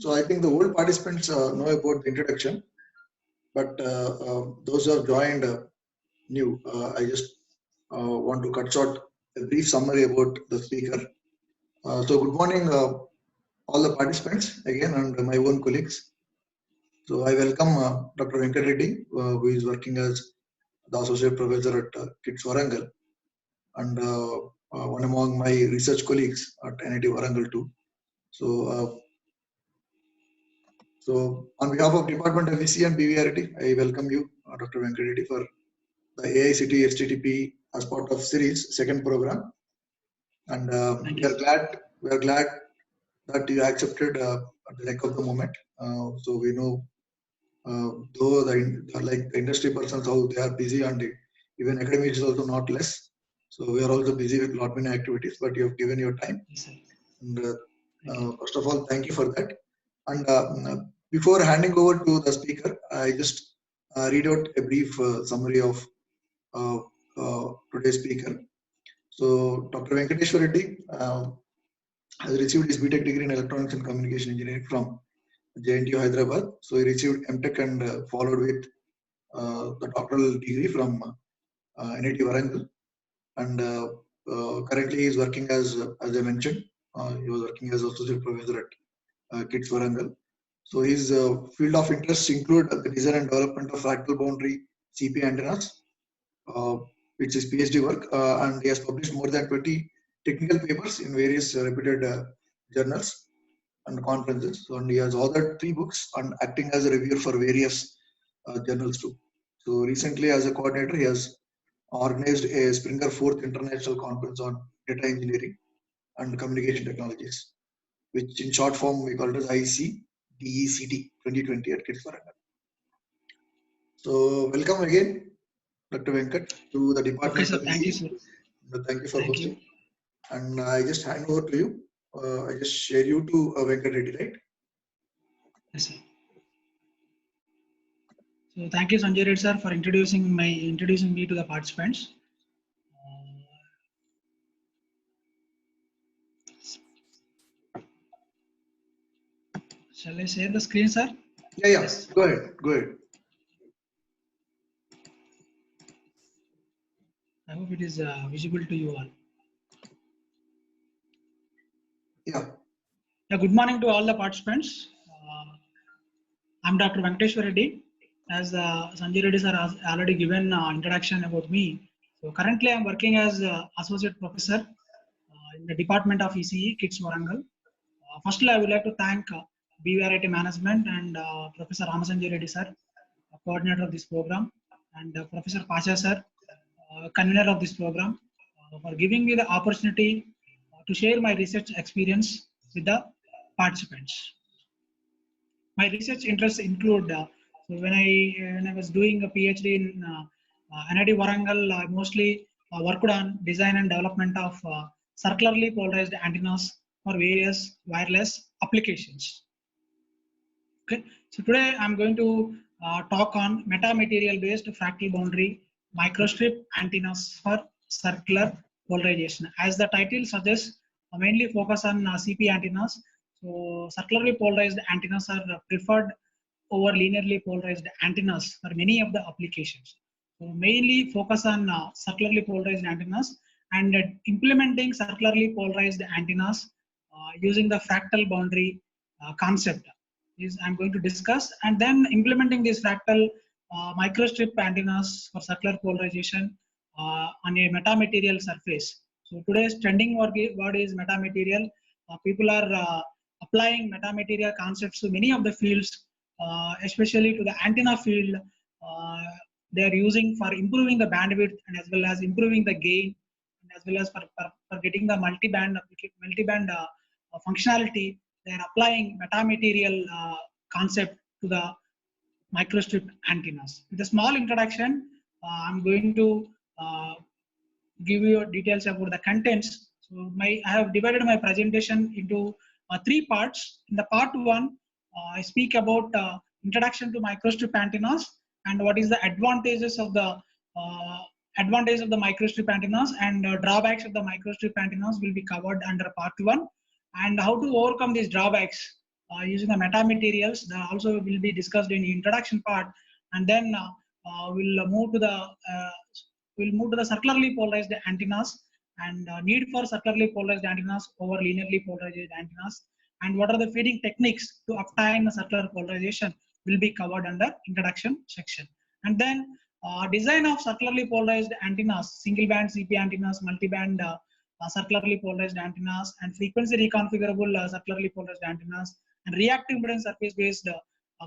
So I think the old participants know about the introduction, but those who have joined new, I just want to cut short a brief summary about the speaker. So good morning, all the participants again and my own colleagues. So I welcome Dr. Venkat Reddy, who is working as the associate professor at KITS Warangal, and one among my research colleagues at NIT Warangal too. So on behalf of Department of VC and BVRT, I welcome you, Dr. Venkat Reddy, for the AICT HTTP as part of series second program, and we are glad that you accepted at the lack of the moment. So we know, though the industry persons how they are busy, and even academics is also not less. So we are also busy with lot many activities, but you have given your time. Yes, And first of all, thank you for that. And before handing over to the speaker, I just read out a brief summary of today's speaker. So Dr. Venkateshwar Reddy has received his BTech degree in Electronics and Communication Engineering from JNTU Hyderabad. So he received MTech and followed with the doctoral degree from NIT Warangal. And currently he is working as I mentioned, he was working as associate professor at KITS Warangal. So his field of interests include the design and development of fractal boundary CP antennas, which is PhD work, and he has published more than 20 technical papers in various reputed journals and conferences. So, and he has authored 3 books and acting as a reviewer for various journals too. So recently, as a coordinator, he has organized a Springer 4th International Conference on Data Engineering and Communication Technologies, which in short form we call it as ICDECT 2020 at KITS Warangal. So welcome again, Dr. Venkat, to the department. Okay, sir. Thank you, sir. Thank you for hosting. And I just hand over to you. I just share you to Venkat Reddy, right? Yes, sir. So thank you, Sanjay Reddy, sir, for introducing me to the participants. Shall I share the screen, sir? Yeah. Yes. Go ahead. I hope it is visible to you all. Yeah. Good morning to all the participants. I'm Dr. Venkateshwar Reddy. As Sanjay Reddy sir has already given introduction about me. So currently I'm working as associate professor in the Department of ECE, KITS Warangal. Firstly, I would like to thank BVRIT management and Professor Ramasanjay Reddy sir, coordinator of this program, and Professor Pasha sir, convener of this program, for giving me the opportunity to share my research experience with the participants. My research interests include, so when I was doing a PhD in NIT Warangal, I mostly worked on design and development of circularly polarized antennas for various wireless applications. Okay, so today I'm going to talk on metamaterial based fractal boundary microstrip antennas for circular polarization. As the title suggests, mainly focus on CP antennas. So circularly polarized antennas are preferred over linearly polarized antennas for many of the applications. So mainly focus on circularly polarized antennas and implementing circularly polarized antennas using the fractal boundary concept is I'm going to discuss, and then implementing these fractal microstrip antennas for circular polarization on a metamaterial surface. So today's trending word is metamaterial. People are applying metamaterial concepts to many of the fields, especially to the antenna field. They are using for improving the bandwidth and as well as improving the gain, and as well as for getting the multi-band functionality. They are applying metamaterial concept to the microstrip antennas. With a small introduction, I'm going to give you details about the contents. So I have divided my presentation into 3 parts. In the part 1, I speak about introduction to microstrip antennas and what is the advantages of the microstrip antennas, and drawbacks of the microstrip antennas will be covered under part 1, and how to overcome these drawbacks using the metamaterials. That also will be discussed in the introduction part, and then we'll move to the circularly polarized antennas and need for circularly polarized antennas over linearly polarized antennas, and what are the feeding techniques to obtain circular polarization will be covered under introduction section. And then design of circularly polarized antennas, single band CP antennas, multi-band circularly polarized antennas, and frequency reconfigurable circularly polarized antennas, and reactive impedance surface based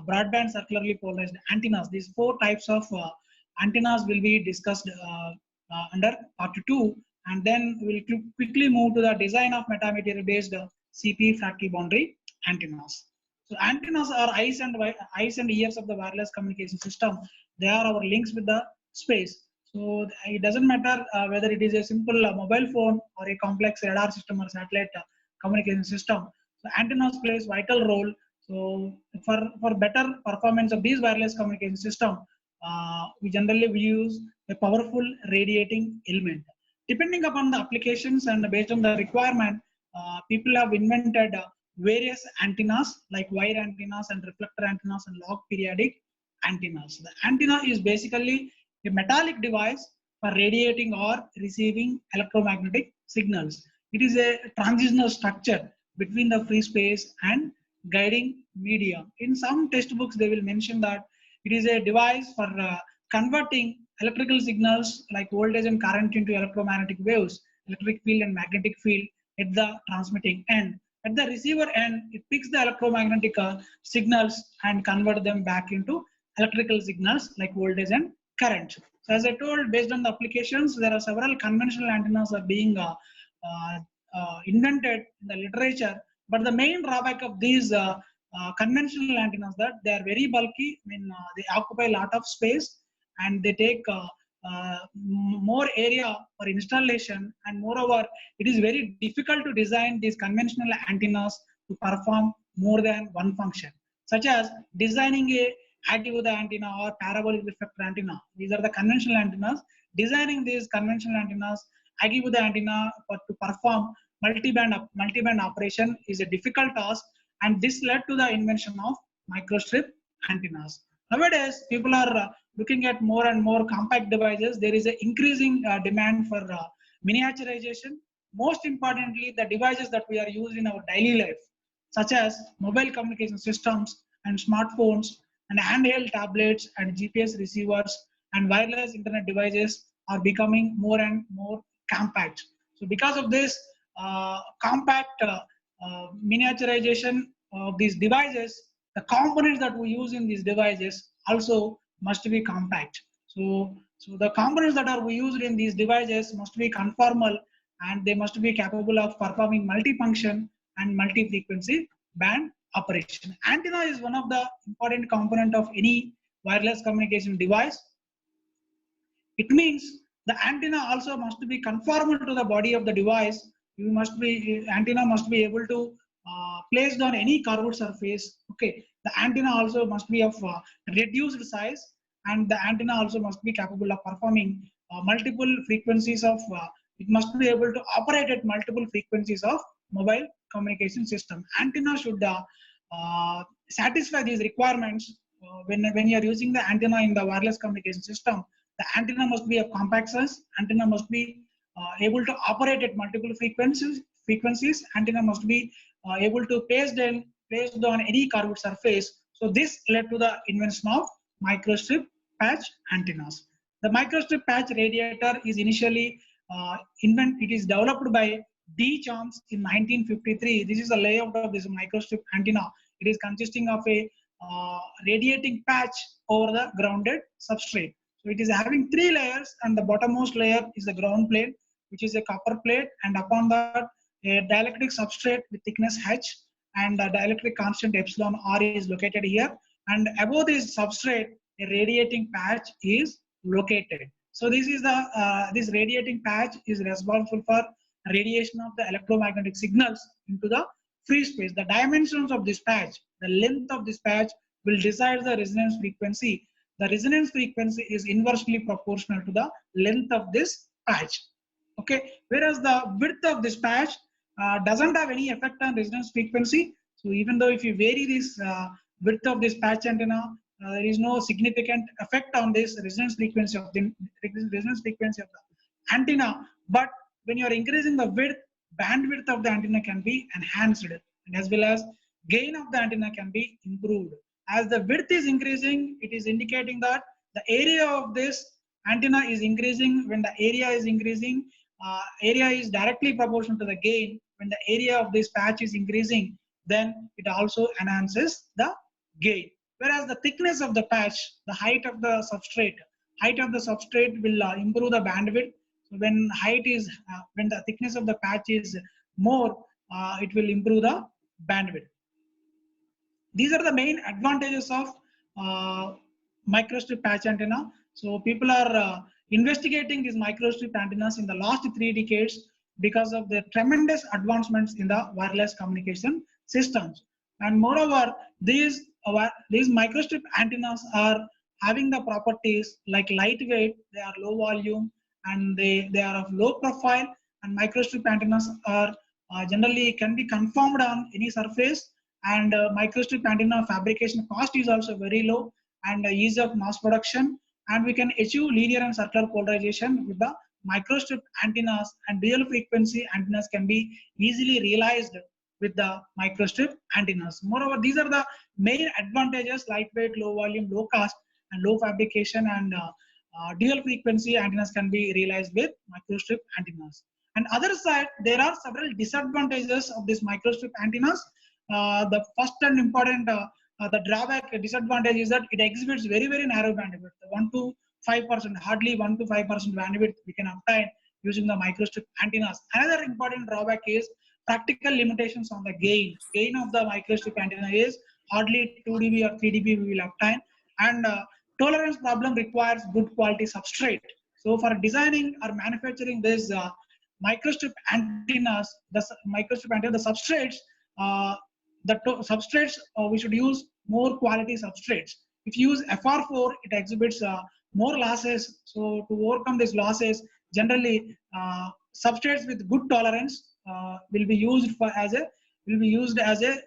broadband circularly polarized antennas. These 4 types of antennas will be discussed under part 2, and then we'll quickly move to the design of metamaterial based CP fractal boundary antennas. So antennas are eyes and ears of the wireless communication system. They are our links with the space. So it doesn't matter whether it is a simple mobile phone or a complex radar system or satellite communication system. So antennas plays vital role. So for better performance of these wireless communication system, we generally use a powerful radiating element. Depending upon the applications and based on the requirement, people have invented various antennas like wire antennas and reflector antennas and log periodic antennas. The antenna is basically a metallic device for radiating or receiving electromagnetic signals. It is a transitional structure between the free space and guiding medium. In some textbooks, they will mention that it is a device for converting electrical signals like voltage and current into electromagnetic waves, electric field and magnetic field at the transmitting end. At the receiver end, it picks the electromagnetic signals and convert them back into electrical signals like voltage and current. So as I told, based on the applications, there are several conventional antennas are being invented in the literature. But the main drawback of these conventional antennas that they are very bulky. I mean, they occupy a lot of space and they take more area for installation, and moreover, it is very difficult to design these conventional antennas to perform more than one function, such as designing a active antenna or parabolic reflector antenna. These are the conventional antennas. Designing these conventional antennas, active antenna to perform multi-band operation is a difficult task, and this led to the invention of microstrip antennas. Nowadays, people are looking at more and more compact devices. There is an increasing demand for miniaturization. Most importantly, the devices that we are using in our daily life, such as mobile communication systems and smartphones and handheld tablets and GPS receivers and wireless internet devices are becoming more and more compact. So because of this compact miniaturization of these devices, the components that we use in these devices also must be compact. So the components that are used in these devices must be conformal, and they must be capable of performing multifunction and multi-frequency band operation. Antenna is one of the important component of any wireless communication device. It means the antenna also must be conformal to the body of the device. Antenna must be able to placed on any curved surface. Okay, the antenna also must be of reduced size, and the antenna also must be capable of performing multiple frequencies of. It must be able to operate at multiple frequencies of mobile communication system. Antenna should satisfy these requirements. When you are using the antenna in the wireless communication system, the antenna must be of compact size. Antenna must be able to operate at multiple frequencies. Antenna must be able to placed on any curved surface. So this led to the invention of microstrip patch antennas. The microstrip patch radiator is initially it is developed by D. Chalmers in 1953. This is a layout of this microstrip antenna. It is consisting of a radiating patch over the grounded substrate. So it is having 3 layers, and the bottommost layer is the ground plane, which is a copper plate, and upon that a dielectric substrate with thickness H, and the dielectric constant epsilon R is located here, and above this substrate a radiating patch is located. So this is the this radiating patch is responsible for radiation of the electromagnetic signals into the free space. The dimensions of this patch, the length of this patch will decide the resonance frequency. The resonance frequency is inversely proportional to the length of this patch. Okay, whereas the width of this patch doesn't have any effect on resonance frequency. So even though if you vary this width of this patch antenna, there is no significant effect on this resonance frequency of the antenna. But when you are increasing the width, bandwidth of the antenna can be enhanced, and as well as gain of the antenna can be improved. As the width is increasing, it is indicating that the area of this antenna is increasing. When the area is increasing, area is directly proportional to the gain. When the area of this patch is increasing, then it also enhances the gain. Whereas the thickness of the patch, the height of the substrate will improve the bandwidth. So when when the thickness of the patch is more, it will improve the bandwidth. These are the main advantages of microstrip patch antenna. So people are investigating these microstrip antennas in the last 3 decades because of the tremendous advancements in the wireless communication systems. And moreover, these microstrip antennas are having the properties like lightweight, they are low volume, and they are of low profile. And microstrip antennas are generally can be conformed on any surface, and microstrip antenna fabrication cost is also very low, and ease of mass production, and we can achieve linear and circular polarization with the microstrip antennas, and dual frequency antennas can be easily realized with the microstrip antennas. Moreover, these are the main advantages: lightweight, low volume, low cost, and low fabrication, and dual frequency antennas can be realized with microstrip antennas. And other side, there are several disadvantages of these microstrip antennas. The first and important the drawback disadvantage is that it exhibits very narrow bandwidth, 1 to 5%, hardly 1 to 5% bandwidth we can obtain using the microstrip antennas. Another important drawback is practical limitations on the gain. Gain of the microstrip antenna is hardly 2 dB or 3 dB we will obtain, and tolerance problem requires good quality substrate. So for designing or manufacturing this microstrip antennas, the substrates, we should use more quality substrates. If you use FR4, it exhibits more losses. So to overcome these losses, generally substrates with good tolerance will be used as a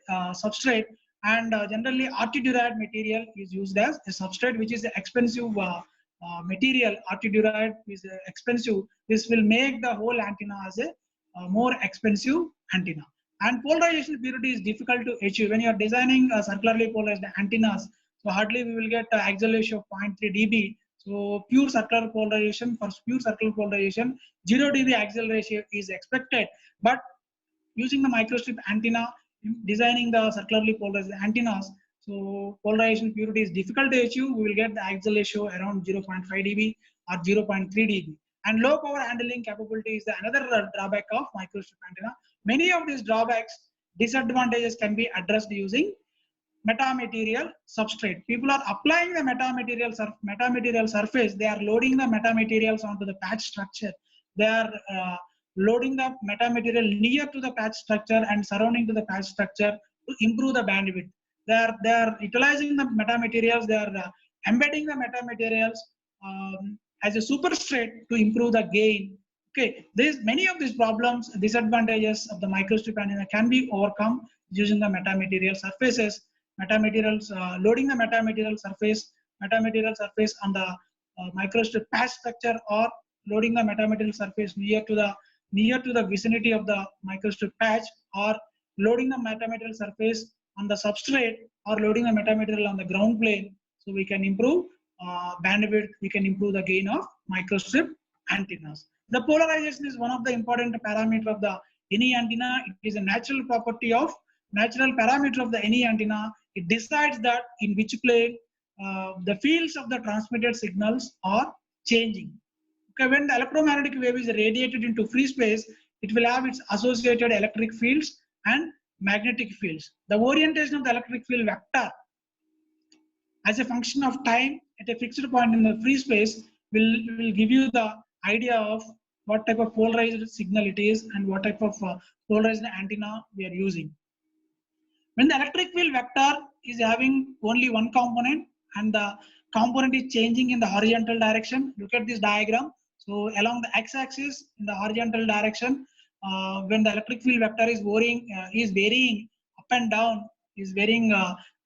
substrate, and generally RT-Durite material is used as a substrate, which is an expensive material. RT-Durite is expensive. This will make the whole antenna as a more expensive antenna. And polarization purity is difficult to achieve when you are designing circularly polarized antennas. So hardly we will get axial ratio of 0.3 dB. So pure circular polarization, 0 dB axial ratio is expected. But using the microstrip antenna, designing the circularly polarized antennas, so polarization purity is difficult to achieve. We will get the axial ratio around 0.5 dB or 0.3 dB. And low power handling capability is another drawback of microstrip antenna. Many of these drawbacks, disadvantages can be addressed using metamaterial substrate. People are applying the metamaterial surface. They are loading the metamaterials onto the patch structure. They are loading the metamaterial near to the patch structure and surrounding to the patch structure to improve the bandwidth. They are utilizing the metamaterials. They are embedding the metamaterials as a superstrate to improve the gain. Okay, many of these problems, disadvantages of the microstrip antenna can be overcome using the metamaterial surfaces. Metamaterials, loading the metamaterial surface on the microstrip patch structure, or loading the metamaterial surface near to the vicinity of the microstrip patch, or loading the metamaterial surface on the substrate, or loading the metamaterial on the ground plane. So we can improve bandwidth, we can improve the gain of microstrip antennas. The polarization is one of the important parameters of the any antenna. It is a natural parameter of the any antenna. It decides that in which plane the fields of the transmitted signals are changing. Okay, when the electromagnetic wave is radiated into free space, it will have its associated electric fields and magnetic fields. The orientation of the electric field vector as a function of time at a fixed point in the free space will give you the idea of what type of polarized signal it is and what type of polarized antenna we are using. When the electric field vector is having only one component and the component is changing in the horizontal direction, look at this diagram. So along the x-axis in the horizontal direction, when the electric field vector is varying up and down is varying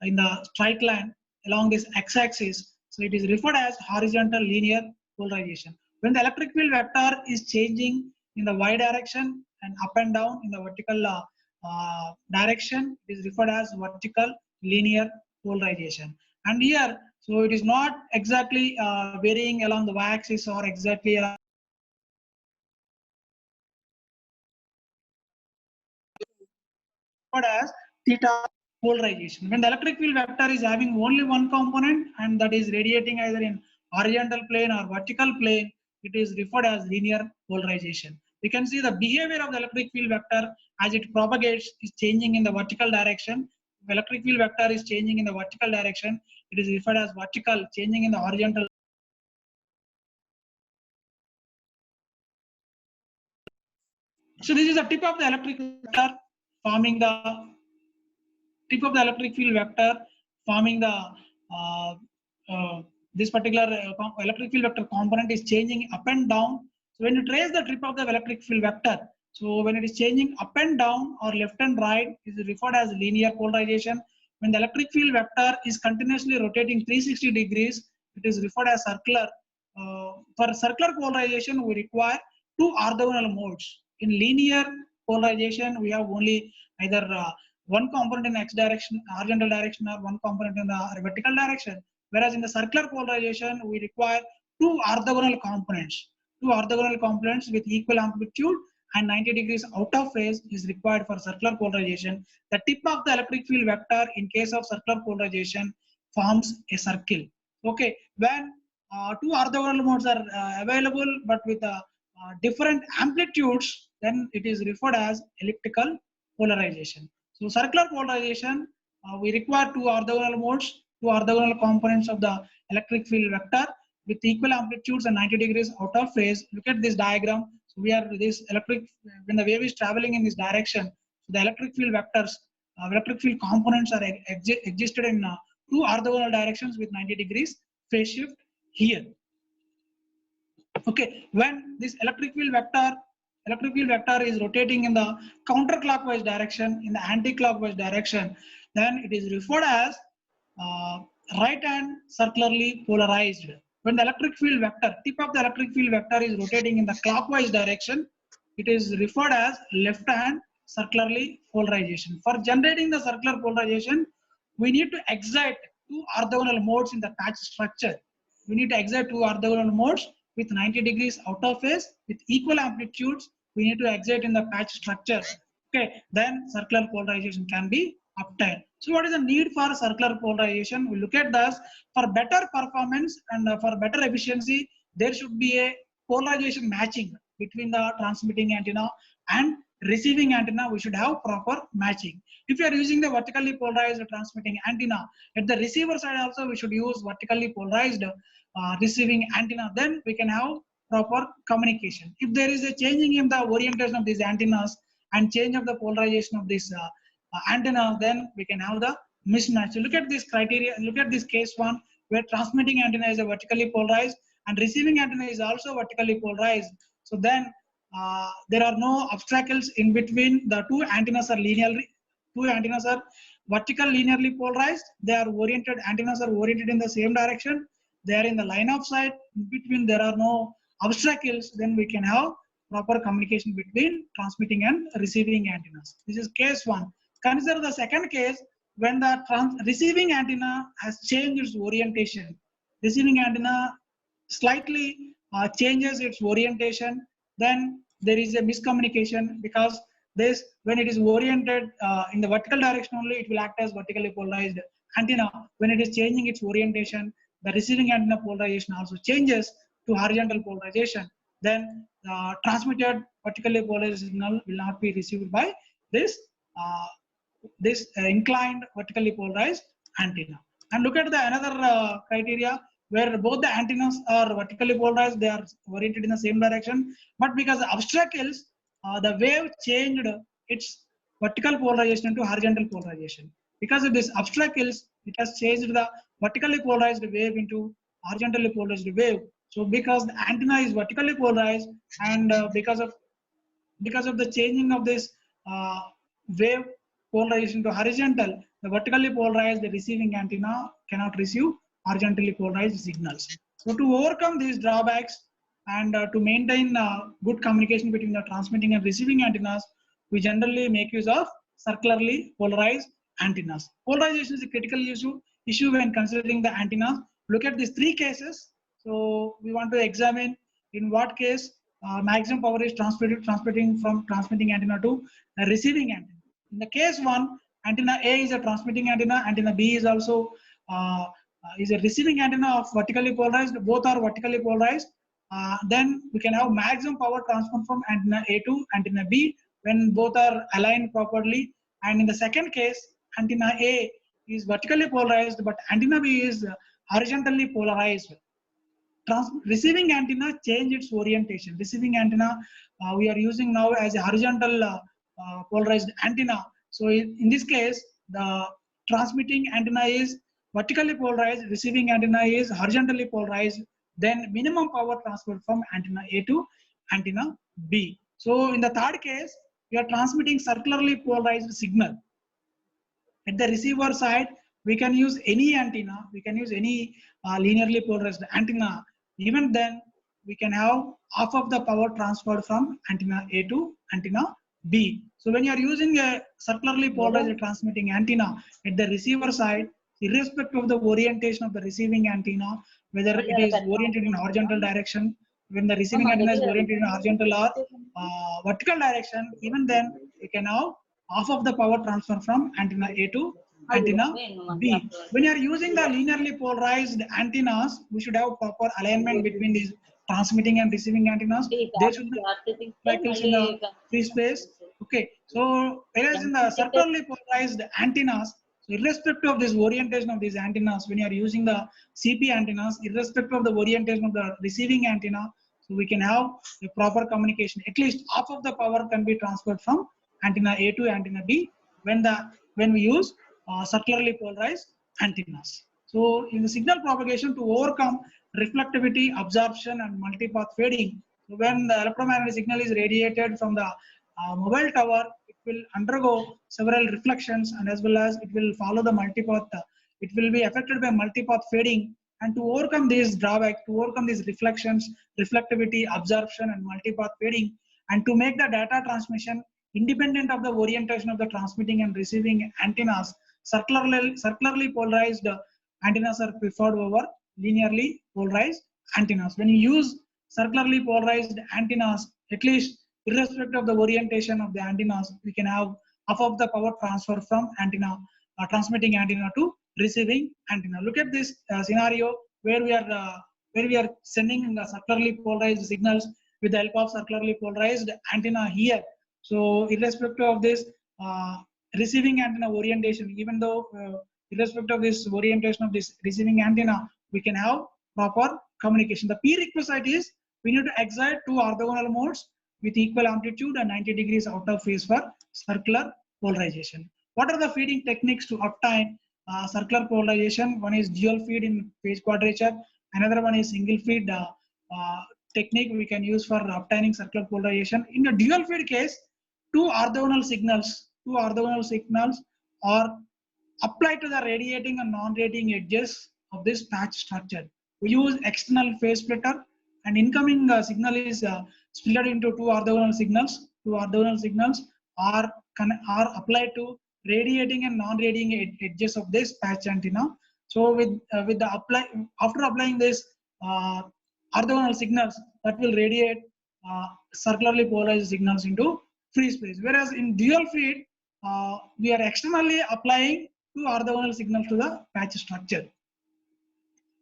in the straight line along this x-axis. So it is referred as horizontal linear polarization. When the electric field vector is changing in the y direction and up and down in the vertical direction, it is referred as vertical linear polarization. And here, so it is not exactly varying along the y-axis or exactly as theta polarization. When the electric field vector is having only one component and that is radiating either in horizontal plane or vertical plane, it is referred as linear polarization. We can see the behavior of the electric field vector as it propagates is changing in the vertical direction. If electric field vector is changing in the vertical direction, it is referred as vertical, changing in the horizontal. So this is the tip of the electric vector forming the tip of the electric field vector forming the uh, this particular electric field vector component is changing up and down. So when you trace the tip of the electric field vector, so when it is changing up and down or left and right, is referred as linear polarization. When the electric field vector is continuously rotating 360 degrees, it is referred as circular. For circular polarization, we require two orthogonal modes. In linear polarization, we have only either one component in x direction, horizontal direction, or one component in the vertical direction. Whereas in the circular polarization, we require two orthogonal components. Two orthogonal components with equal amplitude and 90 degrees out of phase is required for circular polarization. The tip of the electric field vector in case of circular polarization forms a circle. Okay, when two orthogonal modes are available but with different amplitudes, then it is referred as elliptical polarization. So circular polarization, we require two orthogonal modes, two orthogonal components of the electric field vector with equal amplitudes and 90 degrees out of phase. Look at this diagram. So we are this electric, when the wave is traveling in this direction, so the electric field vectors, electric field components are existed in two orthogonal directions with 90 degrees phase shift here. Okay, when this electric field vector is rotating in the counterclockwise direction, in the anti-clockwise direction, then it is referred as right hand circularly polarized. When the electric field vector, tip of the electric field vector is rotating in the clockwise direction, it is referred as left hand circularly polarization. For generating the circular polarization, we need to excite two orthogonal modes in the patch structure. We need to excite two orthogonal modes with 90 degrees out of phase with equal amplitudes. We need to excite in the patch structure. Okay, then circular polarization can be obtained. So what is the need for circular polarization? We look at this. For better performance and for better efficiency, there should be a polarization matching between the transmitting antenna and receiving antenna. We should have proper matching. If you are using the vertically polarized transmitting antenna, at the receiver side also we should use vertically polarized receiving antenna, then we can have proper communication. If there is a changing in the orientation of these antennas and change of the polarization of this antenna, then we can have the mismatch. So look at this criteria, look at this case one where transmitting antenna is a vertically polarized and receiving antenna is also vertically polarized. So then there are no obstacles in between. The two antennas are vertical linearly polarized. They are oriented, antennas are oriented in the same direction. They are in the line of sight. In between there are no obstacles. Then we can have proper communication between transmitting and receiving antennas. This is case one. Consider the second case when the receiving antenna has changed its orientation. Receiving antenna slightly changes its orientation, then there is a miscommunication because this, when it is oriented in the vertical direction only, it will act as vertically polarized antenna. When it is changing its orientation, the receiving antenna polarization also changes to horizontal polarization. Then transmitted vertically polarized signal will not be received by this inclined vertically polarized antenna. And look at the another criteria where both the antennas are vertically polarized, they are oriented in the same direction, but because of obstacles, the wave changed its vertical polarization to horizontal polarization. Because of these obstacles, it has changed the vertically polarized wave into horizontally polarized wave. So because the antenna is vertically polarized and because of the changing of this wave polarization to horizontal, the vertically polarized receiving antenna cannot receive horizontally polarized signals. So to overcome these drawbacks and to maintain good communication between the transmitting and receiving antennas, we generally make use of circularly polarized antennas. Polarization is a critical issue when considering the antennas. Look at these three cases. So we want to examine in what case maximum power is transmitting from transmitting antenna to a receiving antenna. In the case one, antenna A is a transmitting antenna, antenna B is also is a receiving antenna of vertically polarized, both are vertically polarized. Then we can have maximum power transfer from antenna A to antenna B when both are aligned properly. And in the second case, antenna A is vertically polarized, but antenna B is horizontally polarized. Receiving antenna change its orientation. Receiving antenna we are using now as a horizontal polarized antenna. So in this case, the transmitting antenna is vertically polarized, receiving antenna is horizontally polarized. Then minimum power transfer from antenna A to antenna B. So in the third case, we are transmitting circularly polarized signal. At the receiver side, we can use any antenna, we can use any linearly polarized antenna. Even then, we can have half of the power transferred from antenna A to antenna B. So when you are using a circularly polarized transmitting antenna at the receiver side, irrespective of the orientation of the receiving antenna, whether it is oriented in horizontal direction, when the receiving antenna is oriented in horizontal or vertical direction, even then we can have half of the power transfer from antenna A to antenna B. When you are using the linearly polarized antennas, we should have proper alignment between these transmitting and receiving antennas. There should be cycles in the free space. Okay, so whereas in the circularly polarized antennas, so irrespective of this orientation of these antennas, when you are using the CP antennas, irrespective of the orientation of the receiving antenna, so we can have a proper communication. At least half of the power can be transferred from antenna A to antenna B when we use circularly polarized antennas. So in the signal propagation, to overcome reflectivity, absorption, and multipath fading, so when the electromagnetic signal is radiated from the mobile tower, it will undergo several reflections, and as well as it will follow the multipath. It will be affected by multipath fading. And to overcome these drawbacks, to overcome these reflections, reflectivity, absorption, and multipath fading, and to make the data transmission independent of the orientation of the transmitting and receiving antennas, circularly polarized antennas are preferred over linearly polarized antennas. When you use circularly polarized antennas, at least irrespective of the orientation of the antennas, we can have half of the power transfer from antenna, transmitting antenna to receiving antenna. Look at this scenario where we are sending the circularly polarized signals with the help of circularly polarized antenna here. So irrespective of this receiving antenna orientation, even though irrespective of this orientation of this receiving antenna, we can have proper communication. The prerequisite is we need to excite two orthogonal modes with equal amplitude and 90 degrees out of phase for circular polarization. What are the feeding techniques to obtain circular polarization? One is dual feed in phase quadrature. Another one is single feed technique we can use for obtaining circular polarization. In the dual feed case, two orthogonal signals are applied to the radiating and non-radiating edges of this patch structure. We use external phase splitter, and incoming signal is split into two orthogonal signals. Two orthogonal signals are applied to radiating and non-radiating edges of this patch antenna. So after applying this orthogonal signals, that will radiate circularly polarized signals into free space. Whereas in dual feed, we are externally applying two orthogonal signals to the patch structure.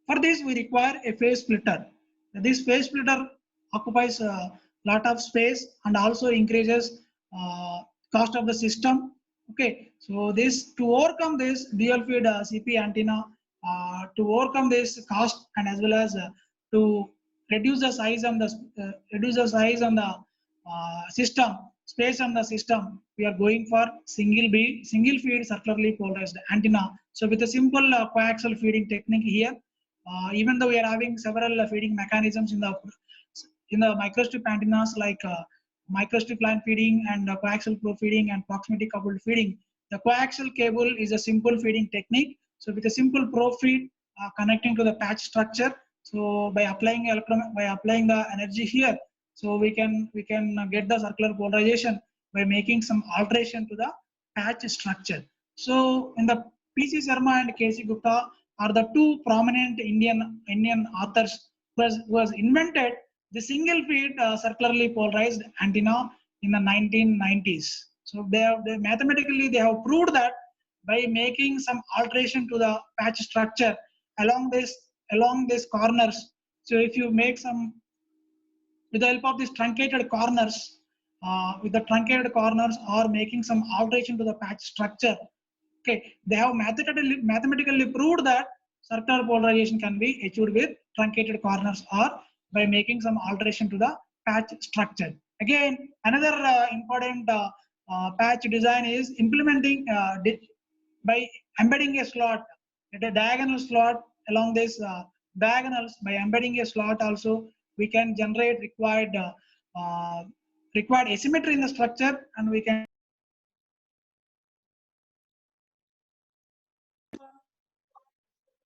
For this, we require a phase splitter. This phase splitter occupies a lot of space and also increases cost of the system. Okay, so to overcome this dual feed CP antenna, to overcome this cost and as well as to reduce the size on the system, space on the system, we are going for single feed circularly polarized antenna. So with a simple coaxial feeding technique here, even though we are having several feeding mechanisms in the microstrip antennas like microstrip line feeding and coaxial probe feeding and proximity coupled feeding, The coaxial cable is a simple feeding technique. So with a simple probe feed connecting to the patch structure, so by applying the energy here, so we can get the circular polarization by making some alteration to the patch structure. So in the P.C. Sharma and K.C. Gupta are the two prominent Indian authors who has invented the single feed circularly polarized antenna in the 1990s. So they mathematically they have proved that by making some alteration to the patch structure along this corners. So if you make some with the help of these truncated corners, with the truncated corners or making some alteration to the patch structure, okay, they have mathematically proved that circular polarization can be achieved with truncated corners or by making some alteration to the patch structure. Again, another important patch design is implementing by embedding a slot at a diagonal slot along this diagonals. By embedding a slot also we can generate required asymmetry in the structure, and we can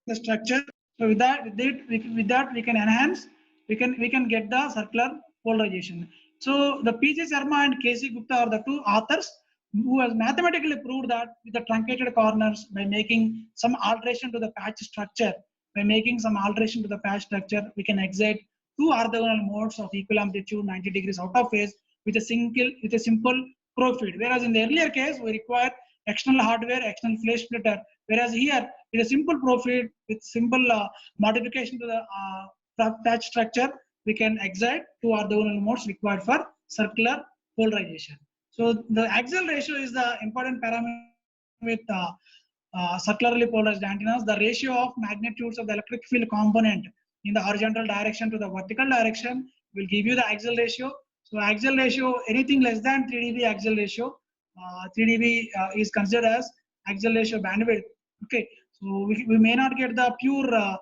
the structure. So with that we can enhance, we can get the circular polarization. So the P.J. Sharma and K.C. Gupta are the two authors who has mathematically proved that with the truncated corners, by making some alteration to the patch structure, we can excite two orthogonal modes of equal amplitude 90 degrees out of phase with a simple probe feed. Whereas in the earlier case, we require external hardware, external phase splitter. Whereas here, with a simple probe feed with simple modification to the patch structure, we can excite two orthogonal modes required for circular polarization. So the axial ratio is the important parameter with circularly polarized antennas. The ratio of magnitudes of the electric field component in the horizontal direction to the vertical direction will give you the axial ratio. So axial ratio, anything less than 3 dB axial ratio, 3 dB is considered as axial ratio bandwidth. Okay, so we may not get the pure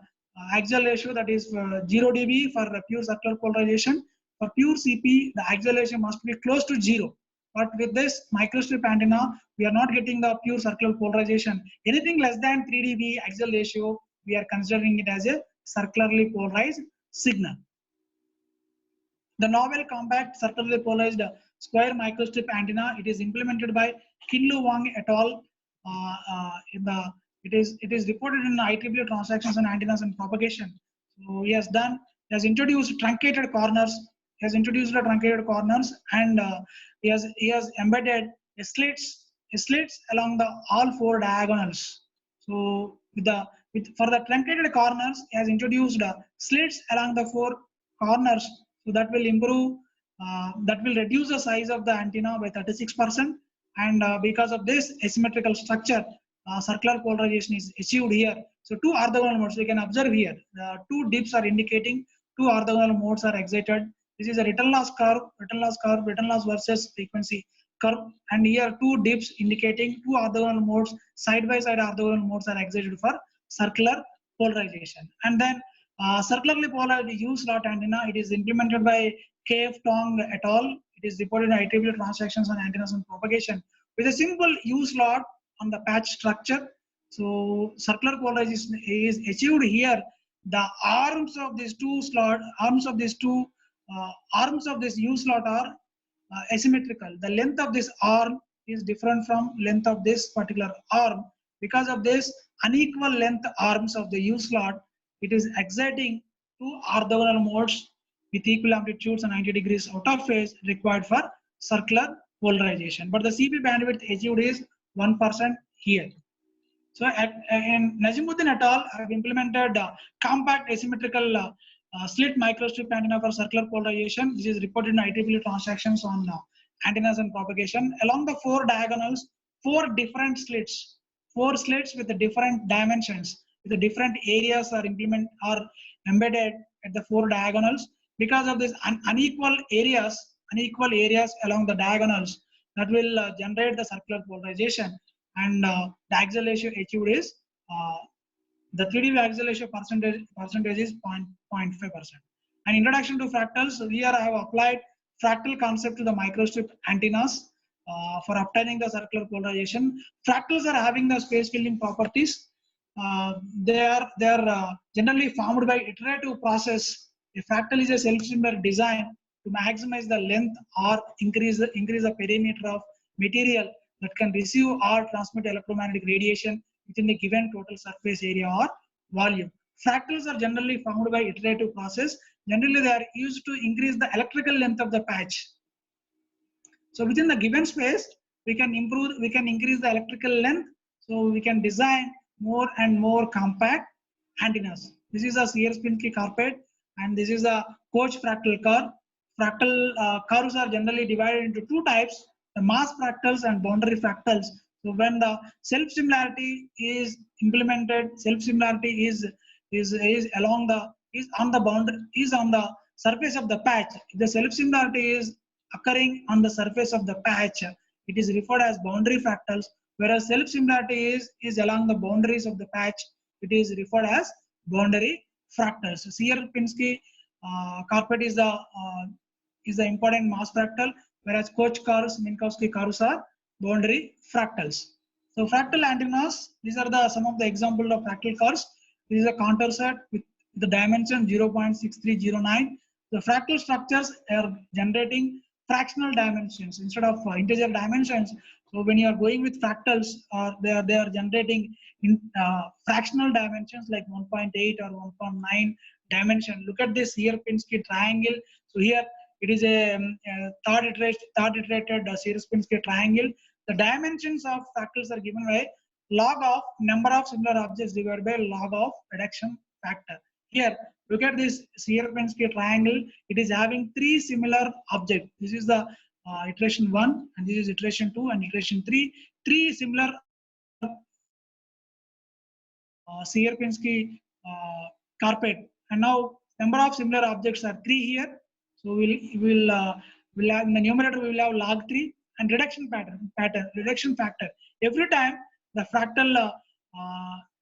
axial ratio, that is 0 dB for pure circular polarization. For pure CP, the axial ratio must be close to 0. But with this microstrip antenna, we are not getting the pure circular polarization. Anything less than 3 dB axial ratio, we are considering it as a circularly polarized signal. The novel compact circularly polarized square microstrip antenna, it is implemented by Kinlu Wang et al. It is reported in IEEE transactions and antennas and propagation. So he has introduced truncated corners. And he has embedded slits along all four diagonals. So for the truncated corners, he has introduced slits along the four corners. So that will reduce the size of the antenna by 36%. And because of this asymmetrical structure, circular polarization is achieved here. So two orthogonal modes we can observe here. The two dips are indicating two orthogonal modes are excited. This is a return loss curve, return loss versus frequency curve. And here two dips indicating two orthogonal modes, side by side orthogonal modes are excited for circular polarization. And then circularly polarized U slot antenna, it is implemented by K.F. Tong et al. It is reported in IEEE transactions on antennas and propagation with a simple U slot on the patch structure. So circular polarization is achieved here. The arms of these two arms of this U slot are asymmetrical. The length of this arm is different from length of this particular arm. Because of this unequal length arms of the U slot, it is exciting two orthogonal modes with equal amplitudes and 90 degrees out of phase required for circular polarization. But the CP bandwidth achieved is 1% here. So in Najimuddin et al. Have implemented compact asymmetrical slit microstrip antenna for circular polarization. This is reported in IEEE transactions on antennas and propagation. Along the four diagonals, four slits with the different dimensions, with the different areas are embedded at the four diagonals. Because of this unequal areas along the diagonals, that will generate the circular polarization. And the axial ratio achieved is the 3 dB axial ratio percentage is 0.5%. And introduction to fractals. So here I have applied fractal concept to the microstrip antennas. for obtaining the circular polarization. Fractals are having the space filling properties. They are generally formed by iterative process. A fractal is a self-similar design to maximize the length or increase the perimeter of material that can receive or transmit electromagnetic radiation within the given total surface area or volume. Fractals are generally formed by iterative process. Generally, they are used to increase the electrical length of the patch. So within the given space, we can increase the electrical length. So we can design more and more compact antennas. This is a Sierpinski carpet, and this is a Koch fractal curve. Fractal curves are generally divided into two types: the mass fractals and boundary fractals. So when the self-similarity is implemented, self-similarity is on the surface of the patch. If the self-similarity is occurring on the surface of the patch, it is referred as boundary fractals, whereas self-similarity is along the boundaries of the patch, it is referred as boundary fractals. So Sierpinski carpet is the important mass fractal, whereas Koch curves, Minkowski curves are boundary fractals. So fractal antennas, these are some of the examples of fractal curves. This is a contour set with the dimension 0.6309. The fractal structures are generating fractional dimensions instead of integer dimensions. So when you are going with fractals, they are generating fractional dimensions like 1.8 or 1.9 dimension. Look at this Sierpinski triangle. So here it is a third iterated Sierpinski triangle. The dimensions of fractals are given by log of number of similar objects divided by log of reduction factor. Here, look at this Sierpinski triangle. It is having three similar objects. This is the iteration 1, and this is iteration 2 and iteration 3. Three similar Sierpinski carpet. And now number of similar objects are 3 here. So we'll have in the numerator we will have log 3 and reduction reduction factor. Every time the fractal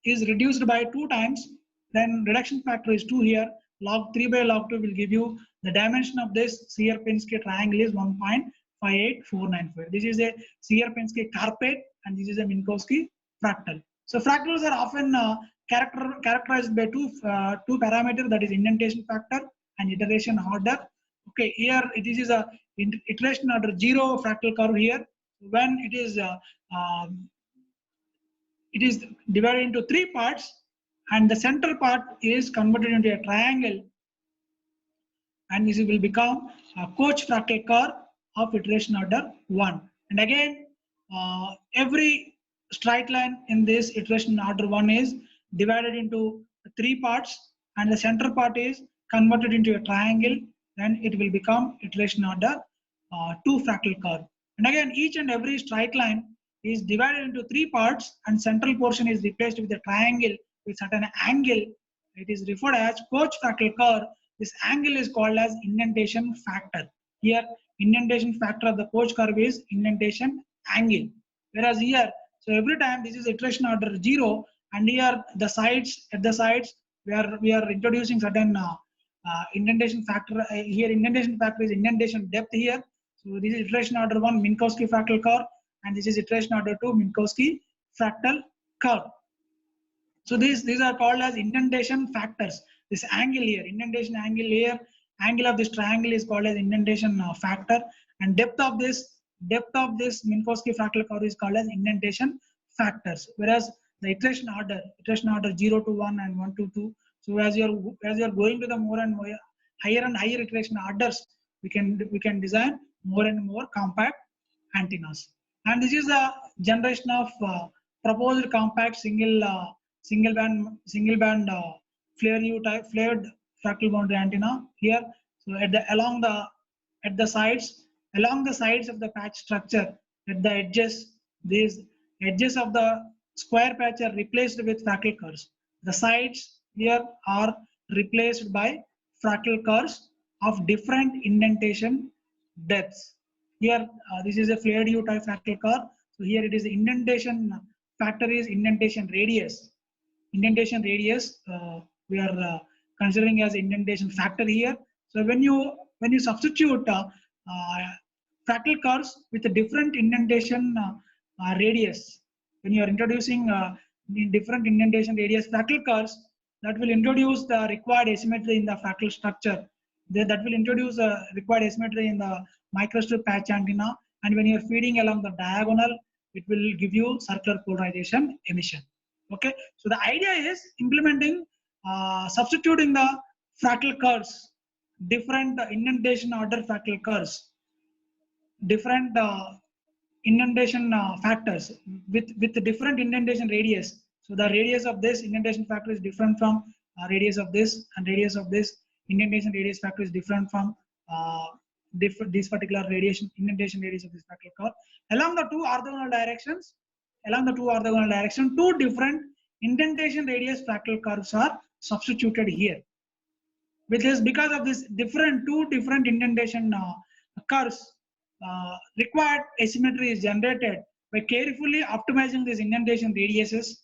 is reduced by 2 times, then reduction factor is 2 here. Log 3 by log 2 will give you the dimension of this Sierpinski triangle is 1.58495. This is a Sierpinski carpet and this is a Minkowski fractal. So fractals are often characterized by two parameters, that is indentation factor and iteration order. Okay, here this is a iteration order 0 fractal curve here. When it is divided into 3 parts, and the center part is converted into a triangle, and this will become a Koch fractal curve of iteration order 1. And again, every straight line in this iteration order 1 is divided into 3 parts, and the center part is converted into a triangle. Then it will become iteration order 2 fractal curve. And again, each and every straight line is divided into 3 parts, and central portion is replaced with a triangle with certain angle. It is referred as Koch fractal curve. This angle is called as indentation factor. Here, indentation factor of the Koch curve is indentation angle. Whereas here, so every time this is iteration order 0, and here at the sides we are introducing certain indentation factor. Here indentation factor is indentation depth here. So this is iteration order 1 Minkowski fractal curve, and this is iteration order 2 Minkowski fractal curve. So these are called as indentation factors. This angle here, indentation angle here, angle of this triangle is called as indentation factor, and depth of this Minkowski fractal curve is called as indentation factors. Whereas the iteration order 0 to 1 and 1 to 2. So as you are going to the more and more higher and higher iteration orders, we can design more and more compact antennas. And this is a generation of proposed compact single band flared fractal boundary antenna here. So along the sides of the patch structure, at the edges, these edges of the square patch are replaced with fractal curves. The sides here are replaced by fractal curves of different indentation depths. Here, this is a flared U type fractal curve. So here it is the indentation factor is indentation radius. Indentation radius we are considering as indentation factor here. So when you substitute fractal curves with a different indentation radius. When you are introducing different indentation radius fractal curves, that will introduce the required asymmetry in the fractal structure. That will introduce required asymmetry in the microstrip patch antenna, and when you are feeding along the diagonal, it will give you circular polarization emission. Okay, so the idea is implementing, substituting the fractal curves, different indentation order fractal curves, different indentation factors with the different indentation radius. So the radius of this indentation factor is different from radius of this, and radius of this indentation radius factor is different from this particular indentation radius of this fractal curve. Along the two orthogonal directions, two different indentation radius fractal curves are substituted here. Because of this two different indentation curves, required asymmetry is generated. By carefully optimizing these indentation radiuses,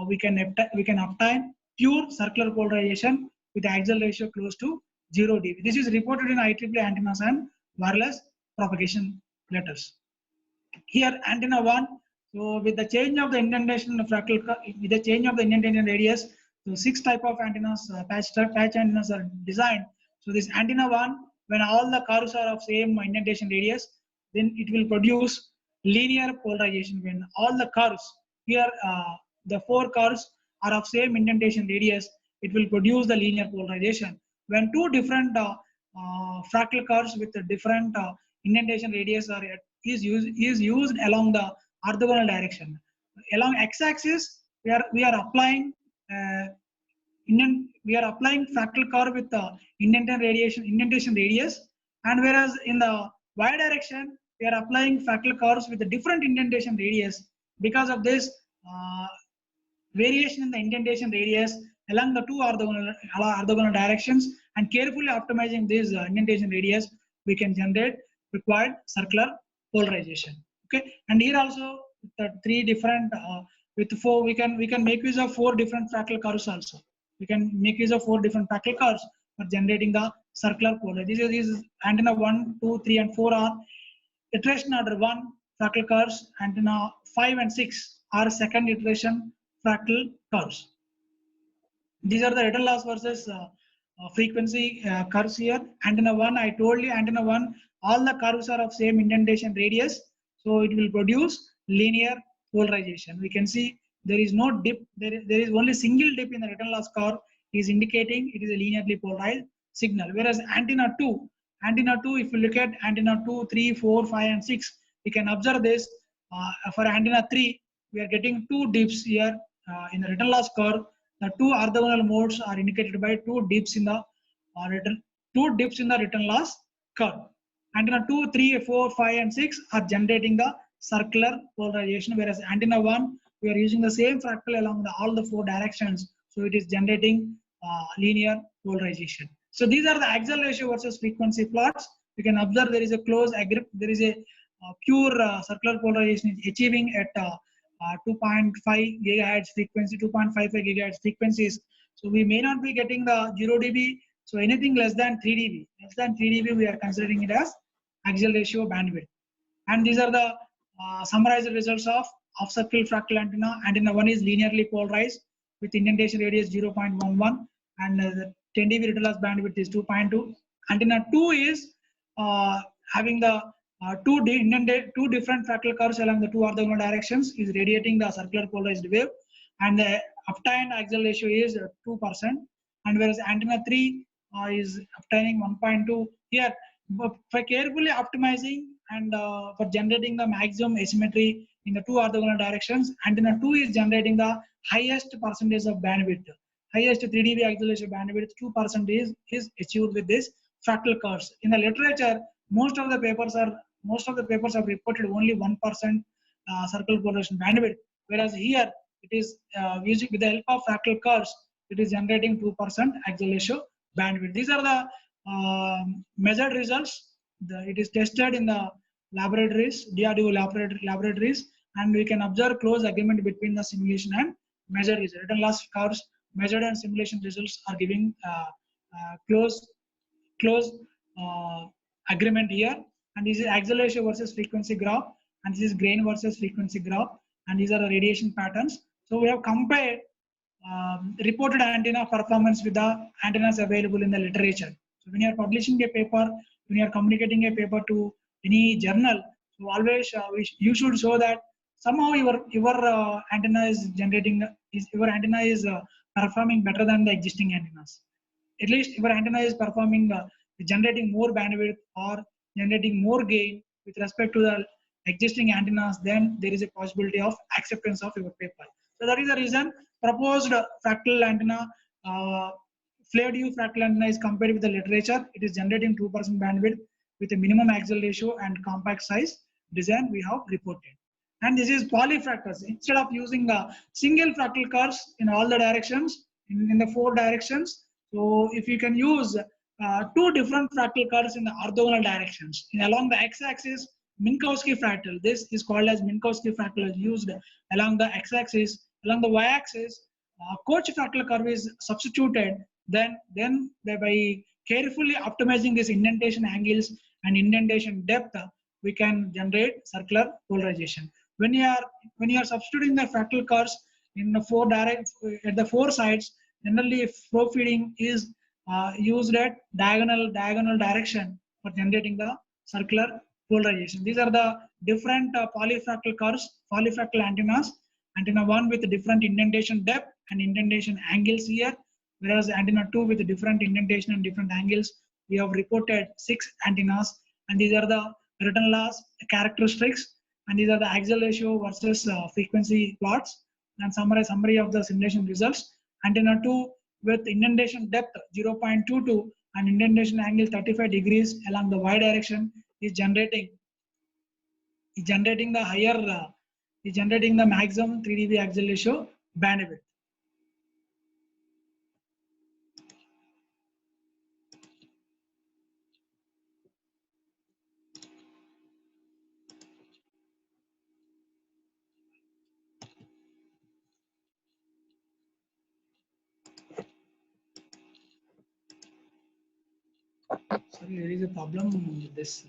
we can obtain pure circular polarization with axial ratio close to 0 dB. This is reported in IEEE antennas and wireless propagation letters. Here antenna 1, so with the change of the indentation with the change of the indentation radius, so 6 type of antennas, patch antennas are designed. So this antenna 1, when all the curves are of same indentation radius, then it will produce linear polarization. When all the curves here, the 4 curves are of same indentation radius, it will produce the linear polarization. When two different fractal curves with a different indentation radius is used along the orthogonal direction. Along x-axis, we are applying fractal curve with the indentation radius, and whereas in the y direction we are applying fractal curves with a different indentation radius. Because of this variation in the indentation radius along the two orthogonal directions, and carefully optimizing this indentation radius, we can generate required circular polarization. Okay, and here also the 3 different with 4 we can make use of 4 different fractal curves also. We can make use of 4 different fractal curves for generating the circular polarization. This is antenna 1, 2, 3, and 4 are iteration order 1 fractal curves. Antenna 5 and 6 are second iteration fractal curves. These are the return loss versus frequency curves here. Antenna 1, I told you, antenna 1, all the curves are of same indentation radius, so it will produce linear polarization. We can see there is no dip, there is only single dip in the return loss curve, is indicating it is a linearly polarized signal. Whereas antenna 2, if you look at antenna 2, 3, 4, 5, and 6, we can observe this. For antenna 3, we are getting 2 dips here in the return loss curve. The 2 orthogonal modes are indicated by 2 dips in the return loss curve. Antenna 2, 3, 4, 5, and 6 are generating the circular polarization, whereas antenna 1, we are using the same fractal along all the 4 directions, so it is generating linear polarization. So these are the axial ratio versus frequency plots. You can observe there is a pure circular polarization is achieving at 2.5 gigahertz frequency, 2.55 gigahertz frequencies. So we may not be getting the 0 dB. So anything less than 3 dB, we are considering it as axial ratio bandwidth. And these are the summarized results of off-circle fractal antenna. Antenna 1 is linearly polarized with indentation radius 0.11, and the 10 dB return loss bandwidth is 2.2. Antenna 2 is having the two different fractal curves along the 2 orthogonal directions, is radiating the circular polarized wave, and the obtained axial ratio is 2%. And whereas antenna 3 is obtaining 1.2 here. But by carefully optimizing and for generating the maximum asymmetry in the 2 orthogonal directions, antenna 2 is generating the highest percentage of bandwidth. Highest 3 dB axial ratio bandwidth, 2% is achieved with this fractal curves. In the literature, most of the papers have reported only 1% circular polarization bandwidth, whereas here it is using with the help of fractal curves, it is generating 2% axial ratio bandwidth. These are the measured results. It is tested in the laboratories, DRDO laboratories, and we can observe close agreement between the simulation and measured results. Return loss curves, measured and simulation results are giving close agreement here. and this is axial ratio versus frequency graph, and this is grain versus frequency graph, and these are the radiation patterns. So we have compared reported antenna performance with the antennas available in the literature. So when you are publishing a paper, when you are communicating a paper to any journal, so always you should show that somehow your antenna is performing better than the existing antennas. At least your antenna is performing generating more bandwidth or generating more gain with respect to the existing antennas, then there is a possibility of acceptance of your paper. So that is the reason proposed fractal antenna, flared U fractal antenna is compared with the literature. It is generating 2% bandwidth with a minimum axial ratio and compact size design we have reported. And this is polyfractals. Instead of using single fractal curves in all the directions, in the 4 directions, so if you can use 2 different fractal curves in the orthogonal directions, along the x-axis, Minkowski fractal. This is called as Minkowski fractal is used along the x-axis. Along the y-axis, Koch fractal curve is substituted. Then by carefully optimizing these indentation angles and indentation depth, we can generate circular polarization. When you are substituting the fractal curves in the 4 at the 4 sides, generally flow feeding is used at diagonal direction for generating the circular polarization. These are the different polyfractal curves, polyfractal antennas. Antenna 1 with different indentation depth and indentation angles here, whereas antenna 2 with different indentation and different angles. We have reported 6 antennas, and these are the written loss characteristics, and these are the axial ratio versus frequency plots, and summary of the simulation results. Antenna 2 with indentation depth 0.22 and indentation angle 35 degrees along the y direction is generating the higher is generating the maximum 3 dB axial ratio bandwidth. Sorry, there is a problem with this.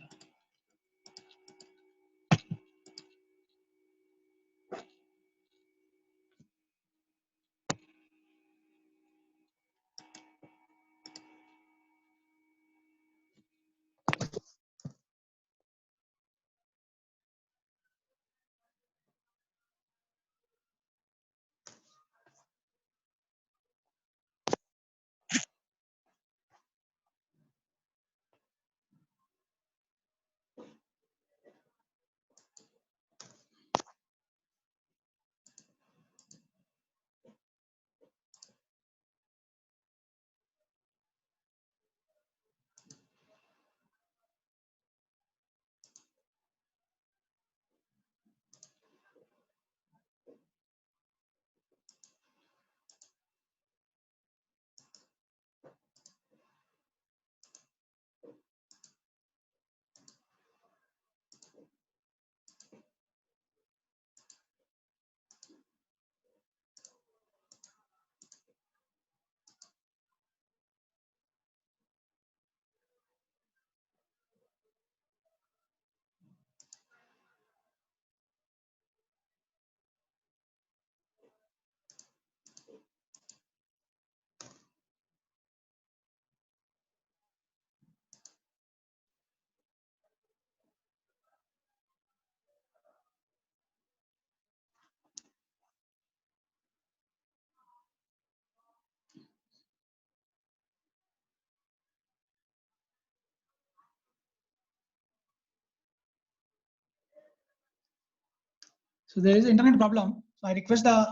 So there is an internet problem. So I request the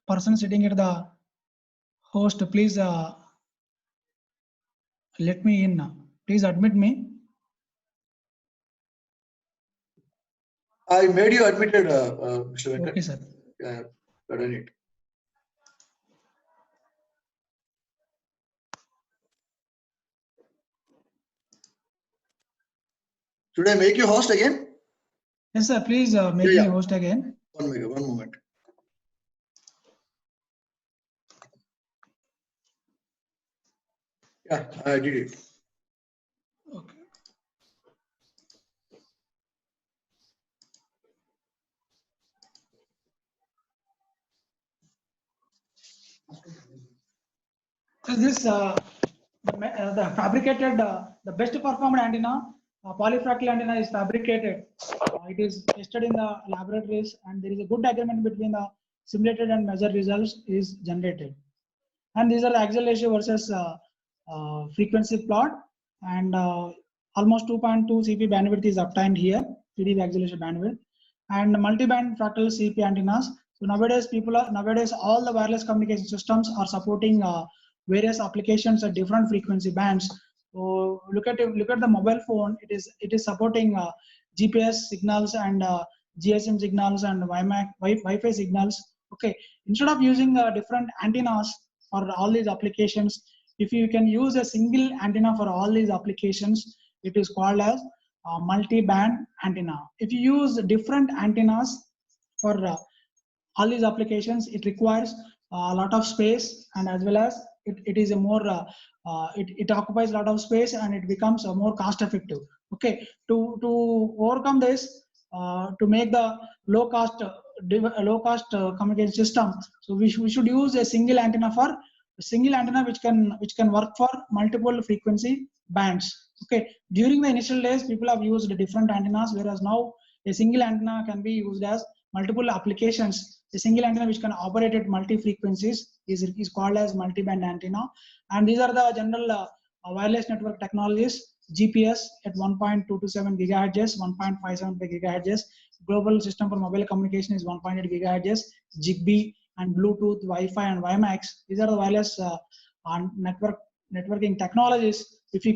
person sitting at the host to please let me in. Please admit me. I made you admitted, Mr. Venkat. Okay, sir. Done it. Should I make you host again? Yes, sir. Please make me host again. One moment. Yeah, I did it. Okay. So this the fabricated the best performed antenna, polyfractal antenna is fabricated. It is tested in the laboratories, and there is a good agreement between the simulated and measured results is generated. And these are the axial ratio versus frequency plot, and almost 2.2 CP bandwidth is obtained here, 3 dB axial ratio bandwidth, and multi-band fractal CP antennas. So nowadays all the wireless communication systems are supporting various applications at different frequency bands. So look at the mobile phone. It is supporting GPS signals and GSM signals and Wi-Fi signals. Okay, instead of using different antennas for all these applications, if you can use a single antenna for all these applications, it is called as multi-band antenna. If you use different antennas for all these applications, it requires a lot of space, and as well as it is a more it occupies a lot of space, and it becomes more cost effective. Okay, to overcome this, to make the low cost communication system, so we should use a single antenna which can work for multiple frequency bands. Okay, during the initial days people have used different antennas, whereas now a single antenna can be used as multiple applications. A single antenna which can operate at multi frequencies is called as multi-band antenna. And these are the general wireless network technologies. GPS at 1.227 gigahertz, 1.575 gigahertz. Global system for mobile communication is 1.8 gigahertz. Zigbee and Bluetooth, Wi-Fi and WiMAX. These are the wireless networking technologies. If you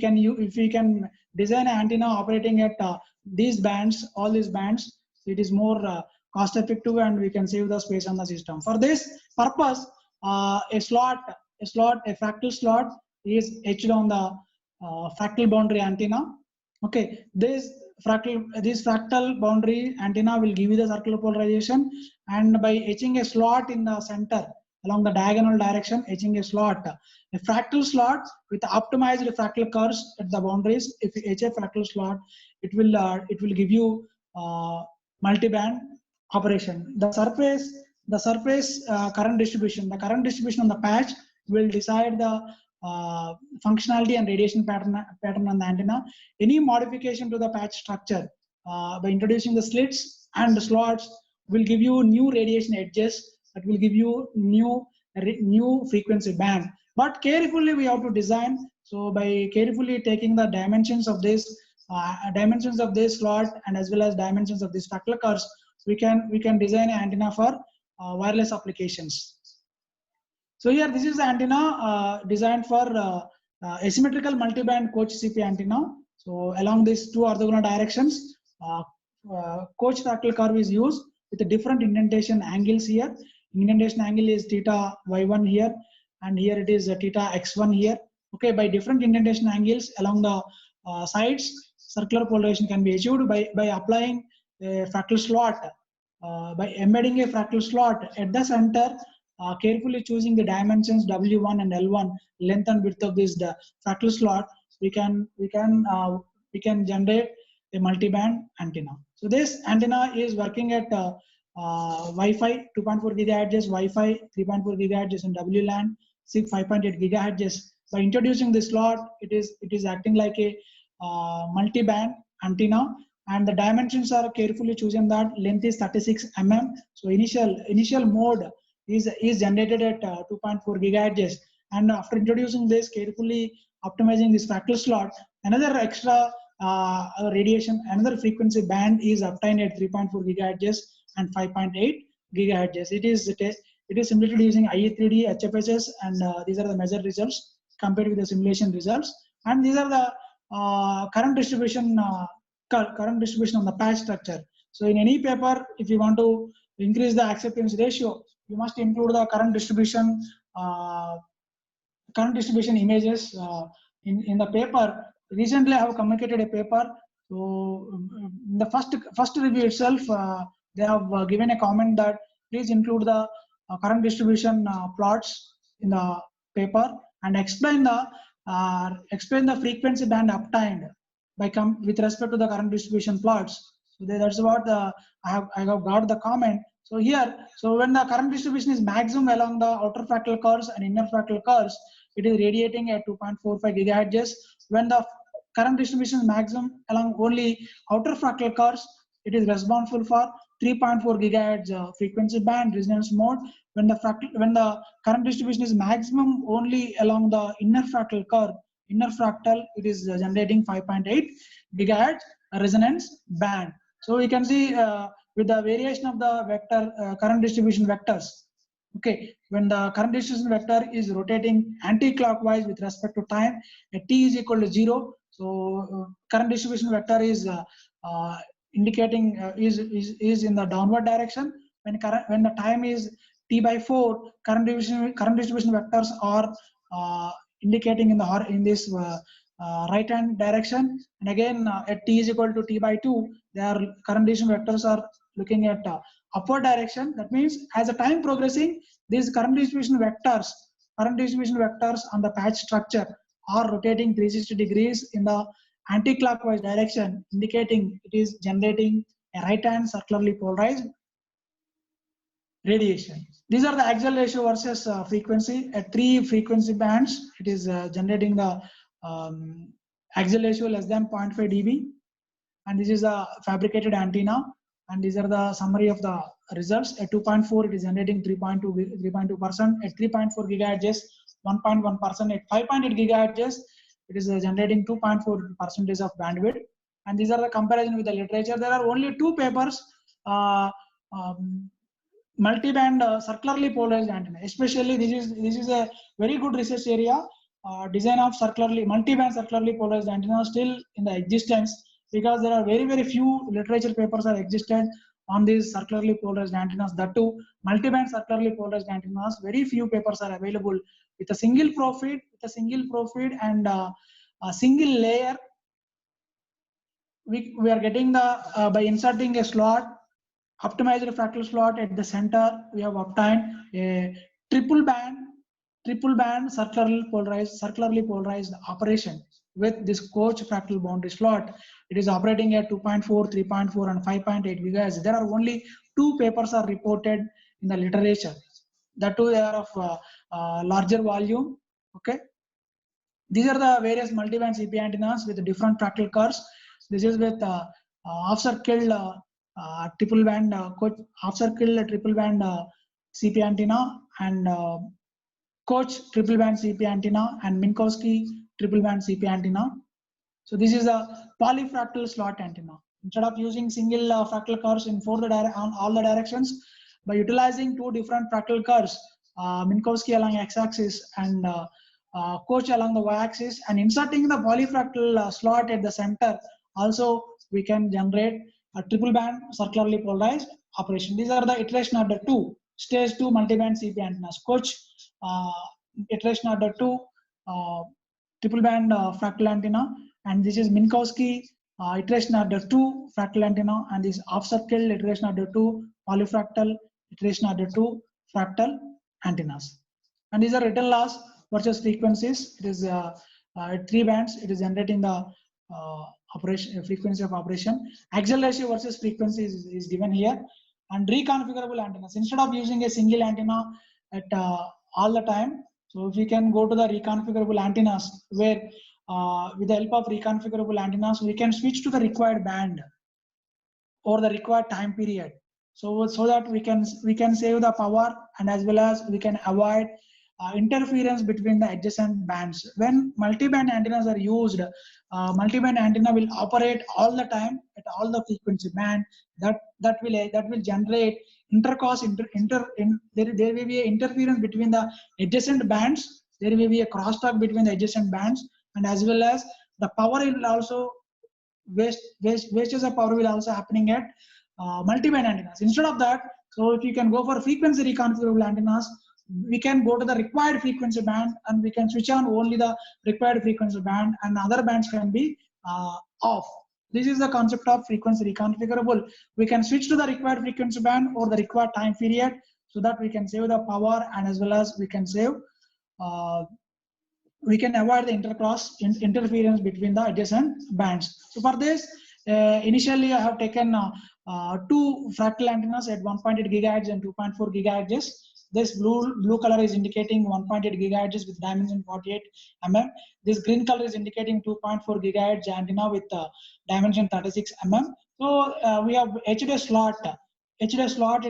can design an antenna operating at these bands, all these bands, it is more cost effective, and we can save the space on the system. For this purpose, a fractal slot is etched on the fractal boundary antenna. Okay, this fractal boundary antenna will give you the circular polarization, and by etching a slot in the center along the diagonal direction, etching a fractal slot with optimized fractal curves at the boundaries. If you etch a fractal slot, it will give you multi-band operation. The surface current distribution on the patch will decide the functionality and radiation pattern on the antenna. Any modification to the patch structure by introducing the slits and the slots will give you new radiation edges, that will give you new frequency band. But carefully we have to design. So by carefully taking the dimensions of this slot and as well as dimensions of these fractal curves, we can design an antenna for wireless applications. So here this is the antenna designed for asymmetrical multiband coach CP antenna. So along these two orthogonal directions, coach fractal curve is used with a different indentation angles here. Indentation angle is theta y1 here, and here it is theta x1 here. Okay, by different indentation angles along the sides, circular polarization can be achieved by applying a fractal slot, by embedding a fractal slot at the center, carefully choosing the dimensions W1 and L1, length and width of this fractal slot. We can generate a multi-band antenna. So this antenna is working at Wi-Fi 2.4 gigahertz, Wi-Fi 3.4 gigahertz, and WLAN 5.8 gigahertz. By introducing this slot, it is acting like a multi-band antenna, and the dimensions are carefully chosen. That length is 36 mm. So initial mode is generated at 2.4 gigahertz, and after introducing this, carefully optimizing this fractal slot, another extra another frequency band is obtained at 3.4 gigahertz and 5.8 gigahertz. It is simulated using IE3D HFSS, and these are the measured results compared with the simulation results. And these are the current distribution on the patch structure. So in any paper, if you want to increase the acceptance ratio, you must include the current distribution images in the paper. Recently, I have communicated a paper. So in the first review itself, they have given a comment that please include the current distribution plots in the paper and explain the frequency band obtained with respect to the current distribution plots. So that's what I have got the comment. So here, so when the current distribution is maximum along the outer fractal curves and inner fractal curves, it is radiating at 2.45 gigahertz. When the current distribution is maximum along only outer fractal curves, it is responsible for 3.4 gigahertz frequency band resonance mode. When the current distribution is maximum only along the inner fractal curve, inner fractal, it is generating 5.8 gigahertz resonance band. So we can see with the variation of the vector current distribution vectors. Okay, when the current distribution vector is rotating anti-clockwise with respect to time, at t is equal to 0. So current distribution vector is indicating is in the downward direction. When the time is t by 4, current distribution vectors are indicating in this right hand direction, and again at t is equal to t by 2, their current distribution vectors are looking at upward direction. That means as the time progressing, these current distribution vectors on the patch structure are rotating 360 degrees in the anti-clockwise direction, indicating it is generating a right hand circularly polarized radiation. These are the axial ratio versus frequency. At 3 frequency bands, it is generating the axial ratio less than 0.5 dB. And this is a fabricated antenna. And these are the summary of the results. At 2.4, it is generating 3.2%. At 3.4 gigahertz, 1.1%. At 5.8 gigahertz, it is generating 2.4% of bandwidth. And these are the comparison with the literature. There are only 2 papers. Multi-band circularly polarized antenna. Especially this is a very good research area. Design of multi-band circularly polarized antenna still in the existence, because there are very few literature papers are existed on these circularly polarized antennas. That too, multi-band circularly polarized antennas, very few papers are available with a single profit, and a single layer. We are getting the by inserting a slot, optimized fractal slot at the center. We have obtained a triple band circularly polarized operation with this Koch fractal boundary slot. It is operating at 2.4, 3.4, and 5.8 gigahertz. There are only 2 papers are reported in the literature. That too, they are of larger volume. Okay, these are the various multi-band CP antennas with different fractal curves. This is with half-circle triple band half-circle triple band CP antenna, and Koch triple band CP antenna, and Minkowski triple band CP antenna. So this is a polyfractal slot antenna. Instead of using single fractal curves in on all the directions, by utilizing 2 different fractal curves, Minkowski along x-axis and Koch along the y-axis, and inserting the polyfractal slot at the center, also we can generate a triple band circularly polarized operation. These are the iteration order 2, stage 2 multi-band CP antennas. Koch iteration order 2 triple band fractal antenna, and this is Minkowski iteration order 2 fractal antenna, and this half-circle iteration order 2 polyfractal iteration order 2 fractal antennas. And these are return loss versus frequencies. It is at 3 bands. It is generating the frequency of operation. Axial ratio versus frequency is given here. And reconfigurable antennas. Instead of using a single antenna at all the time, so if we can go to the reconfigurable antennas, where with the help of reconfigurable antennas, we can switch to the required band or the required time period. So that we can save the power, and as well as we can avoid interference between the adjacent bands. When multi-band antennas are used, multi-band antenna will operate all the time at all the frequency band. That will generate intercross. There will be an interference between the adjacent bands. There will be a crosstalk between the adjacent bands, and as well as the power will also wastage of power will also happening at multi-band antennas. Instead of that, so if you can go for frequency reconfigurable antennas, we can go to the required frequency band, and we can switch on only the required frequency band, and other bands can be off. This is the concept of frequency reconfigurable. We can switch to the required frequency band or the required time period, so that we can save the power, and as well as we can save we can avoid the interference between the adjacent bands. So for this, initially I have taken two fractal antennas at 1.8 gigahertz and 2.4 gigahertz. This blue color is indicating 1.8 gigahertz with dimension 48 mm. This green color is indicating 2.4 gigahertz antenna with dimension 36 mm. So we have HDS slot at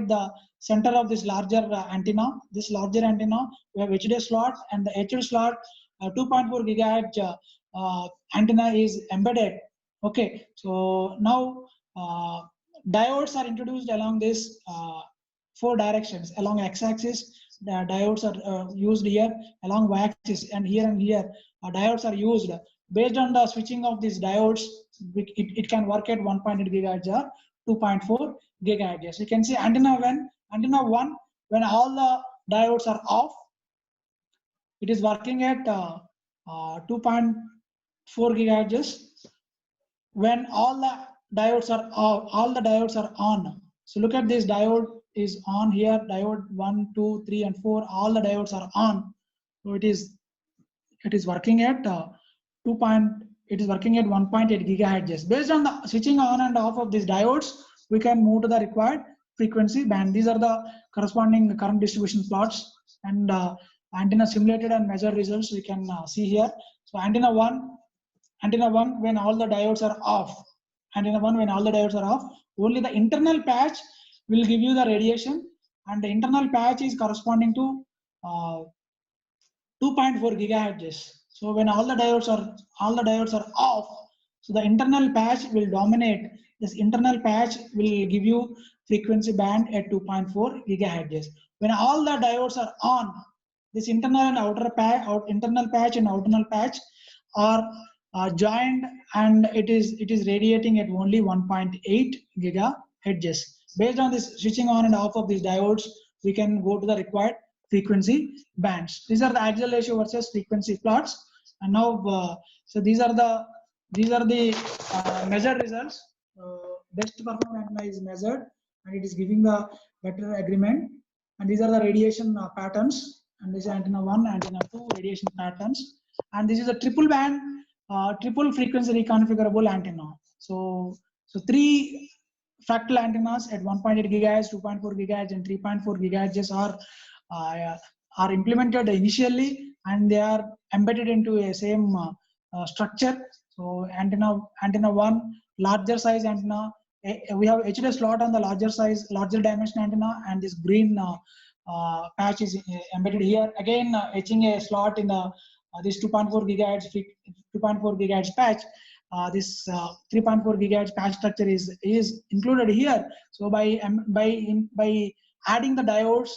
the center of this larger antenna. This larger antenna, we have HDS slot, and the HDS slot 2.4 gigahertz antenna is embedded. Okay, so now diodes are introduced along this four directions. Along x-axis, the diodes are used here. Along y-axis and here diodes are used. Based on the switching of these diodes, it can work at 1.8 gigahertz or 2.4 gigahertz. You can see antenna 1, when all the diodes are off, it is working at 2.4 gigahertz. When all the diodes are off, all the diodes are on. So look at this, diode is on here, diode 1, 2, 3, and 4. All the diodes are on. So it is working at 1.8 gigahertz. Based on the switching on and off of these diodes, we can move to the required frequency band. These are the corresponding current distribution plots and antenna simulated and measured results we can see here. So antenna 1, when all the diodes are off, only the internal patch will give you the radiation, and the internal patch is corresponding to 2.4 gigahertz. So when all the diodes are off, so the internal patch will dominate. This internal patch will give you frequency band at 2.4 gigahertz. When all the diodes are on, this internal and outer patch, internal patch and outer patch are joined, and it is radiating at only 1.8 gigahertz. Based on this switching on and off of these diodes, we can go to the required frequency bands. These are the axial ratio versus frequency plots. And now, so these are the measured results. Best performing antenna is measured, and it is giving the better agreement. And these are the radiation patterns. And this is antenna 1, antenna 2 radiation patterns. And this is a triple band, triple frequency reconfigurable antenna. So 3 fractal antennas at 1.8 gigahertz, 2.4 gigahertz, and 3.4 gigahertz are implemented initially, and they are embedded into a same structure. So antenna 1, larger size antenna. We have HDS slot on the larger dimension antenna, and this green patch is embedded here. Again, etching a slot in the this 2.4 gigahertz patch. This 3.4 gigahertz patch structure is included here. So by adding the diodes,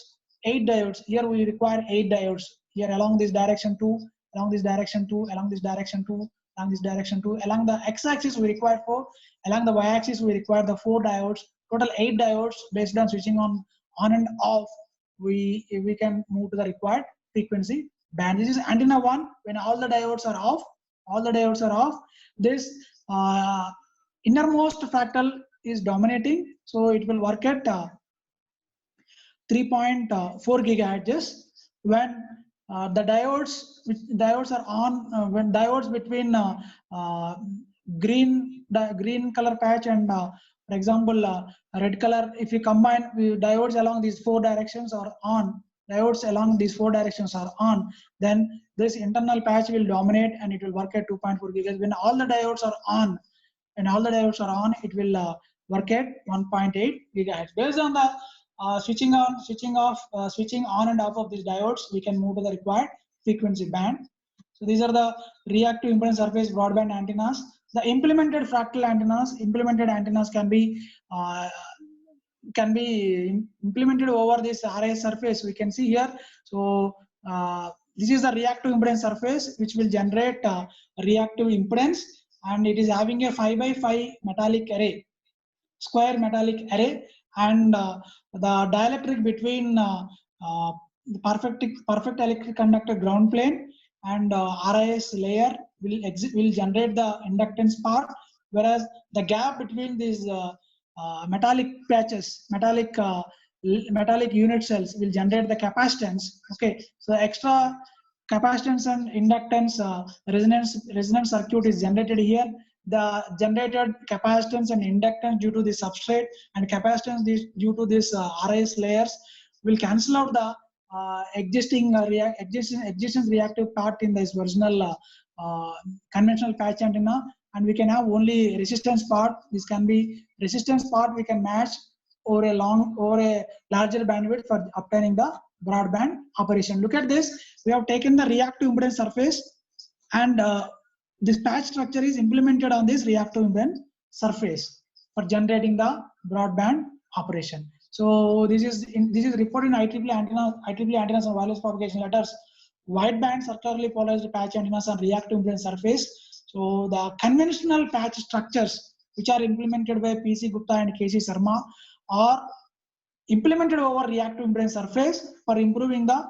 8 diodes. Here we require 8 diodes. Here along this direction 2, along this direction 2, along this direction 2, along this direction 2. Along the x-axis we require 4. Along the y-axis we require the 4 diodes. Total 8 diodes. Based on switching on and off, we can move to the required frequency band. This is antenna 1. When all the diodes are off, this innermost fractal is dominating, so it will work at 3.4 gigahertz. When the diodes are on, when diodes between green color patch and for example red color, if you combine diodes along these 4 directions are on, then this internal patch will dominate and it will work at 2.4 gigahertz. When all the diodes are on, it will work at 1.8 gigahertz. Based on the switching on and off of these diodes, we can move to the required frequency band. So these are the reactive impedance surface broadband antennas. The implemented fractal antennas, can be implemented over this RIS surface. We can see here. So this is the reactive impedance surface, which will generate reactive impedance, and it is having a 5x5 metallic array, square metallic array, and the dielectric between the perfect electric conductor ground plane and RIS layer will generate the inductance part, whereas the gap between these metallic patches, metallic unit cells will generate the capacitance. Okay, so extra capacitance and inductance resonance circuit is generated here. the generated capacitance and inductance due to the substrate and capacitance due to this RIS layers will cancel out the existing reactive part in this original conventional patch antenna, and we can have only resistance part. This can be resistance part we can match over a larger bandwidth for obtaining the broadband operation. Look at this. We have taken the reactive impedance surface, and this patch structure is implemented on this reactive impedance surface for generating the broadband operation. So this is reported in IEEE antennas and wireless propagation letters. Wideband circularly polarized patch antennas on reactive impedance surface. So the conventional patch structures which are implemented by PC Gupta and KC Sharma are implemented over reactive impedance surface for improving the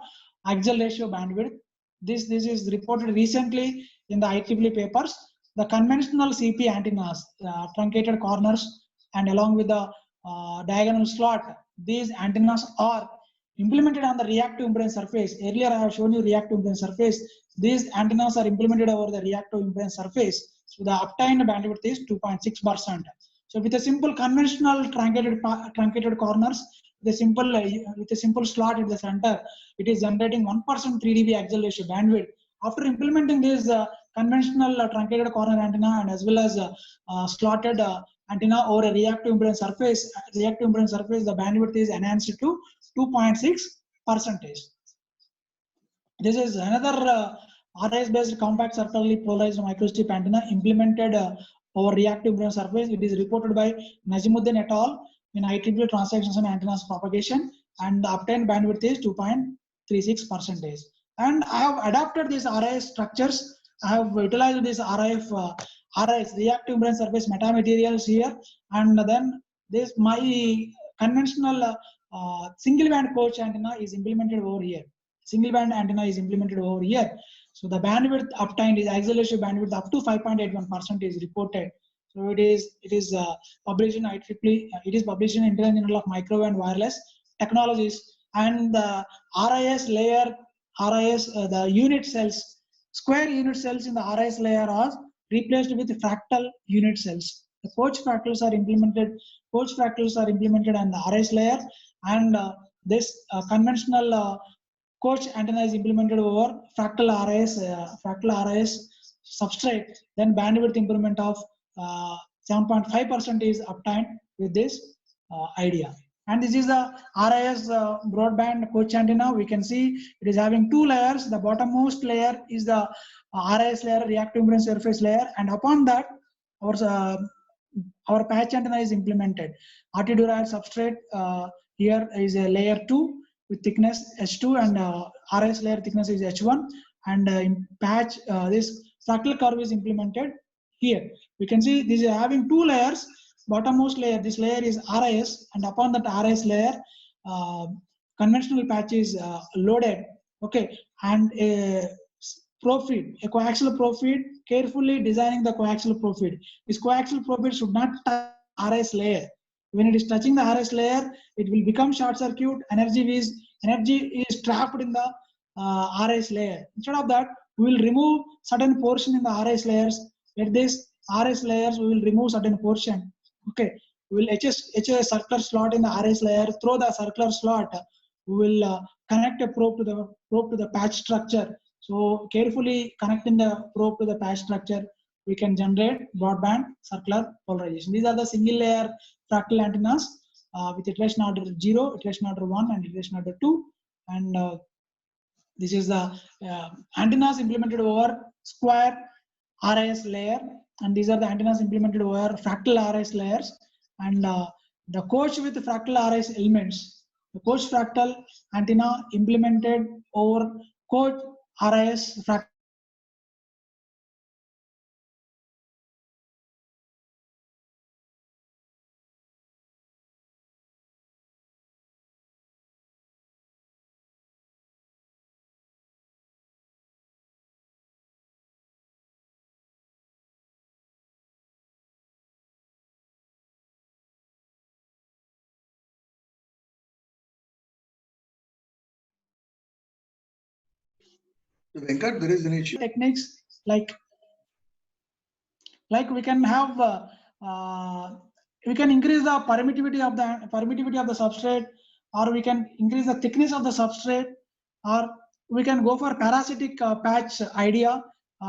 axial ratio bandwidth. This is reported recently in the IEEE papers. The conventional CP antennas, truncated corners, and along with the diagonal slot, these antennas are implemented on the reactive impedance surface. Earlier I have shown you reactive impedance surface. These antennas are implemented over the reactive impedance surface. So the obtained bandwidth is 2.6%. So with a simple conventional truncated corners, with a simple slot at the center, it is generating 1% 3 dB axial ratio bandwidth. After implementing this conventional truncated corner antenna and as well as slotted antenna over a reactive impedance surface, the bandwidth is enhanced to 2.6%. This is another RIS-based compact circularly polarized microstrip antenna implemented over reactive impedance surface. It is reported by Najimuddin et al. In IEEE transactions and antennas propagation, and the obtained bandwidth is 2.36%. And I have adapted these RIS structures. I have utilized this RIS reactive impedance surface metamaterials here, and then this my conventional single band coach antenna is implemented over here. Single band antenna is implemented over here. So the bandwidth obtained is axial ratio bandwidth up to 5.81% is reported. So it is published in IEEE. It is published in International Journal of Microwave and Wireless Technologies. And the RIS layer, the unit cells, square unit cells in the RIS layer are replaced with fractal unit cells. The coach fractals are implemented. Coach fractals are implemented on the RIS layer, and this conventional coach antenna is implemented over fractal RIS substrate. Then bandwidth improvement of 7.5% is obtained with this idea. And this is the RIS broadband coach antenna. We can see it is having two layers. The bottommost layer is the RIS layer, reactive impedance surface layer, and upon that our patch antenna is implemented. RT Durair substrate here is a layer 2 with thickness H2, and RIS layer thickness is H1, and in patch this fractal curve is implemented here. We can see this is having two layers. Bottommost layer, this layer is RIS, and upon that RIS layer, conventional patch is loaded. Okay, and a probe feed, a coaxial probe feed, carefully designing the coaxial probe feed. This coaxial probe feed should not touch RIS layer. When it is touching the RIS layer, it will become short circuit. Energy is trapped in the RIS layer. Instead of that, we will remove certain portion in the RIS layers. At this RIS layers, we will remove certain portion. Okay, we will etch a circular slot in the RIS layer. Through the circular slot, we will connect a probe to the patch structure. So carefully connecting the probe to the patch structure, we can generate broadband circular polarization. These are the single layer fractal antennas with iteration order 0, iteration order 1, and iteration order 2. And this is the antennas implemented over square RIS layer, and these are the antennas implemented over fractal RIS layers. And the coach with fractal RIS elements, the coach fractal antenna implemented over coach RIS fractal. So Venkat, there is an issue. Techniques like like we can have we can increase the permittivity of the substrate, or we can increase the thickness of the substrate, or we can go for parasitic patch idea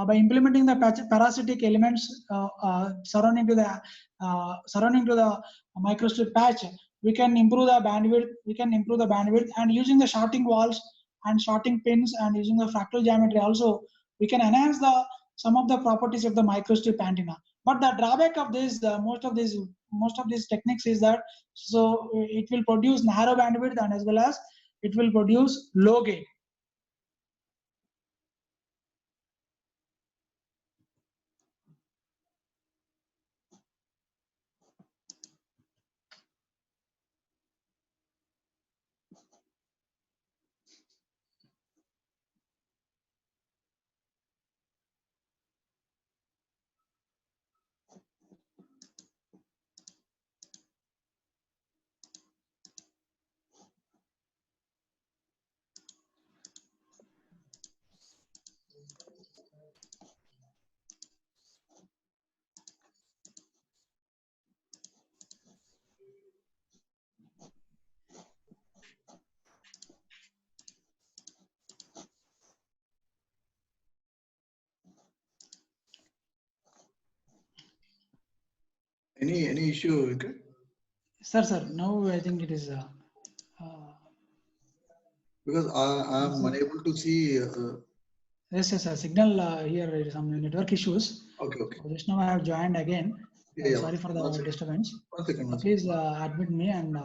by implementing the parasitic elements surrounding to the microstrip patch. We can improve the bandwidth. And using the shorting walls and shorting pins and using the fractal geometry also, we can enhance some of the properties of the microstrip antenna. But the drawback of this, most of these techniques is that, so it will produce narrow bandwidth, and as well as it will produce low gain. Any issue, Venkat? Sir, now I think it is Because I am unable to see. yes, signal here is some network issues. Okay. So just now I have joined again. Sorry for the disturbance. One second. Please admit me and.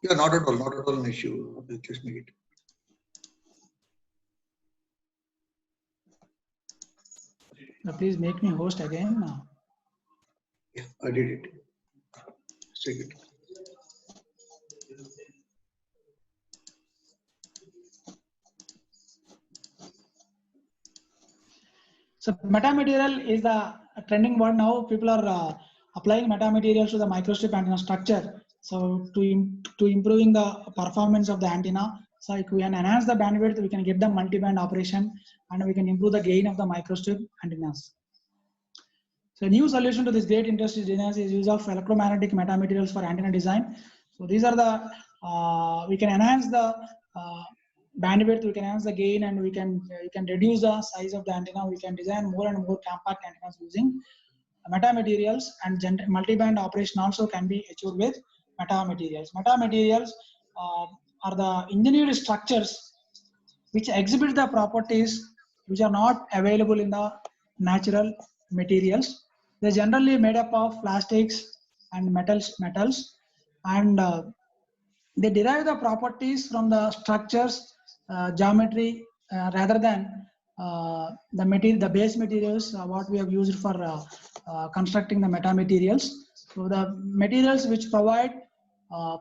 Yeah, not at all an issue. Just make it. Please make me host again. Yeah, I did it. Let's check it. So metamaterial is the trending word now. People are applying metamaterials to the microstrip antenna structure. So to improving the performance of the antenna. So if we can enhance the bandwidth, we can get the multi-band operation, and we can improve the gain of the microstrip antennas. So a new solution to this great industry design is use of electromagnetic metamaterials for antenna design. So these are the we can enhance the bandwidth, we can enhance the gain, and we can reduce the size of the antenna. We can design more and more compact antennas using metamaterials, and multi-band operation also can be achieved with metamaterials. Metamaterials are the engineered structures which exhibit the properties which are not available in the natural materials. They're generally made up of plastics and metals, and they derive the properties from the structures, geometry, rather than the base materials what we have used for constructing the metamaterials. So the materials which provide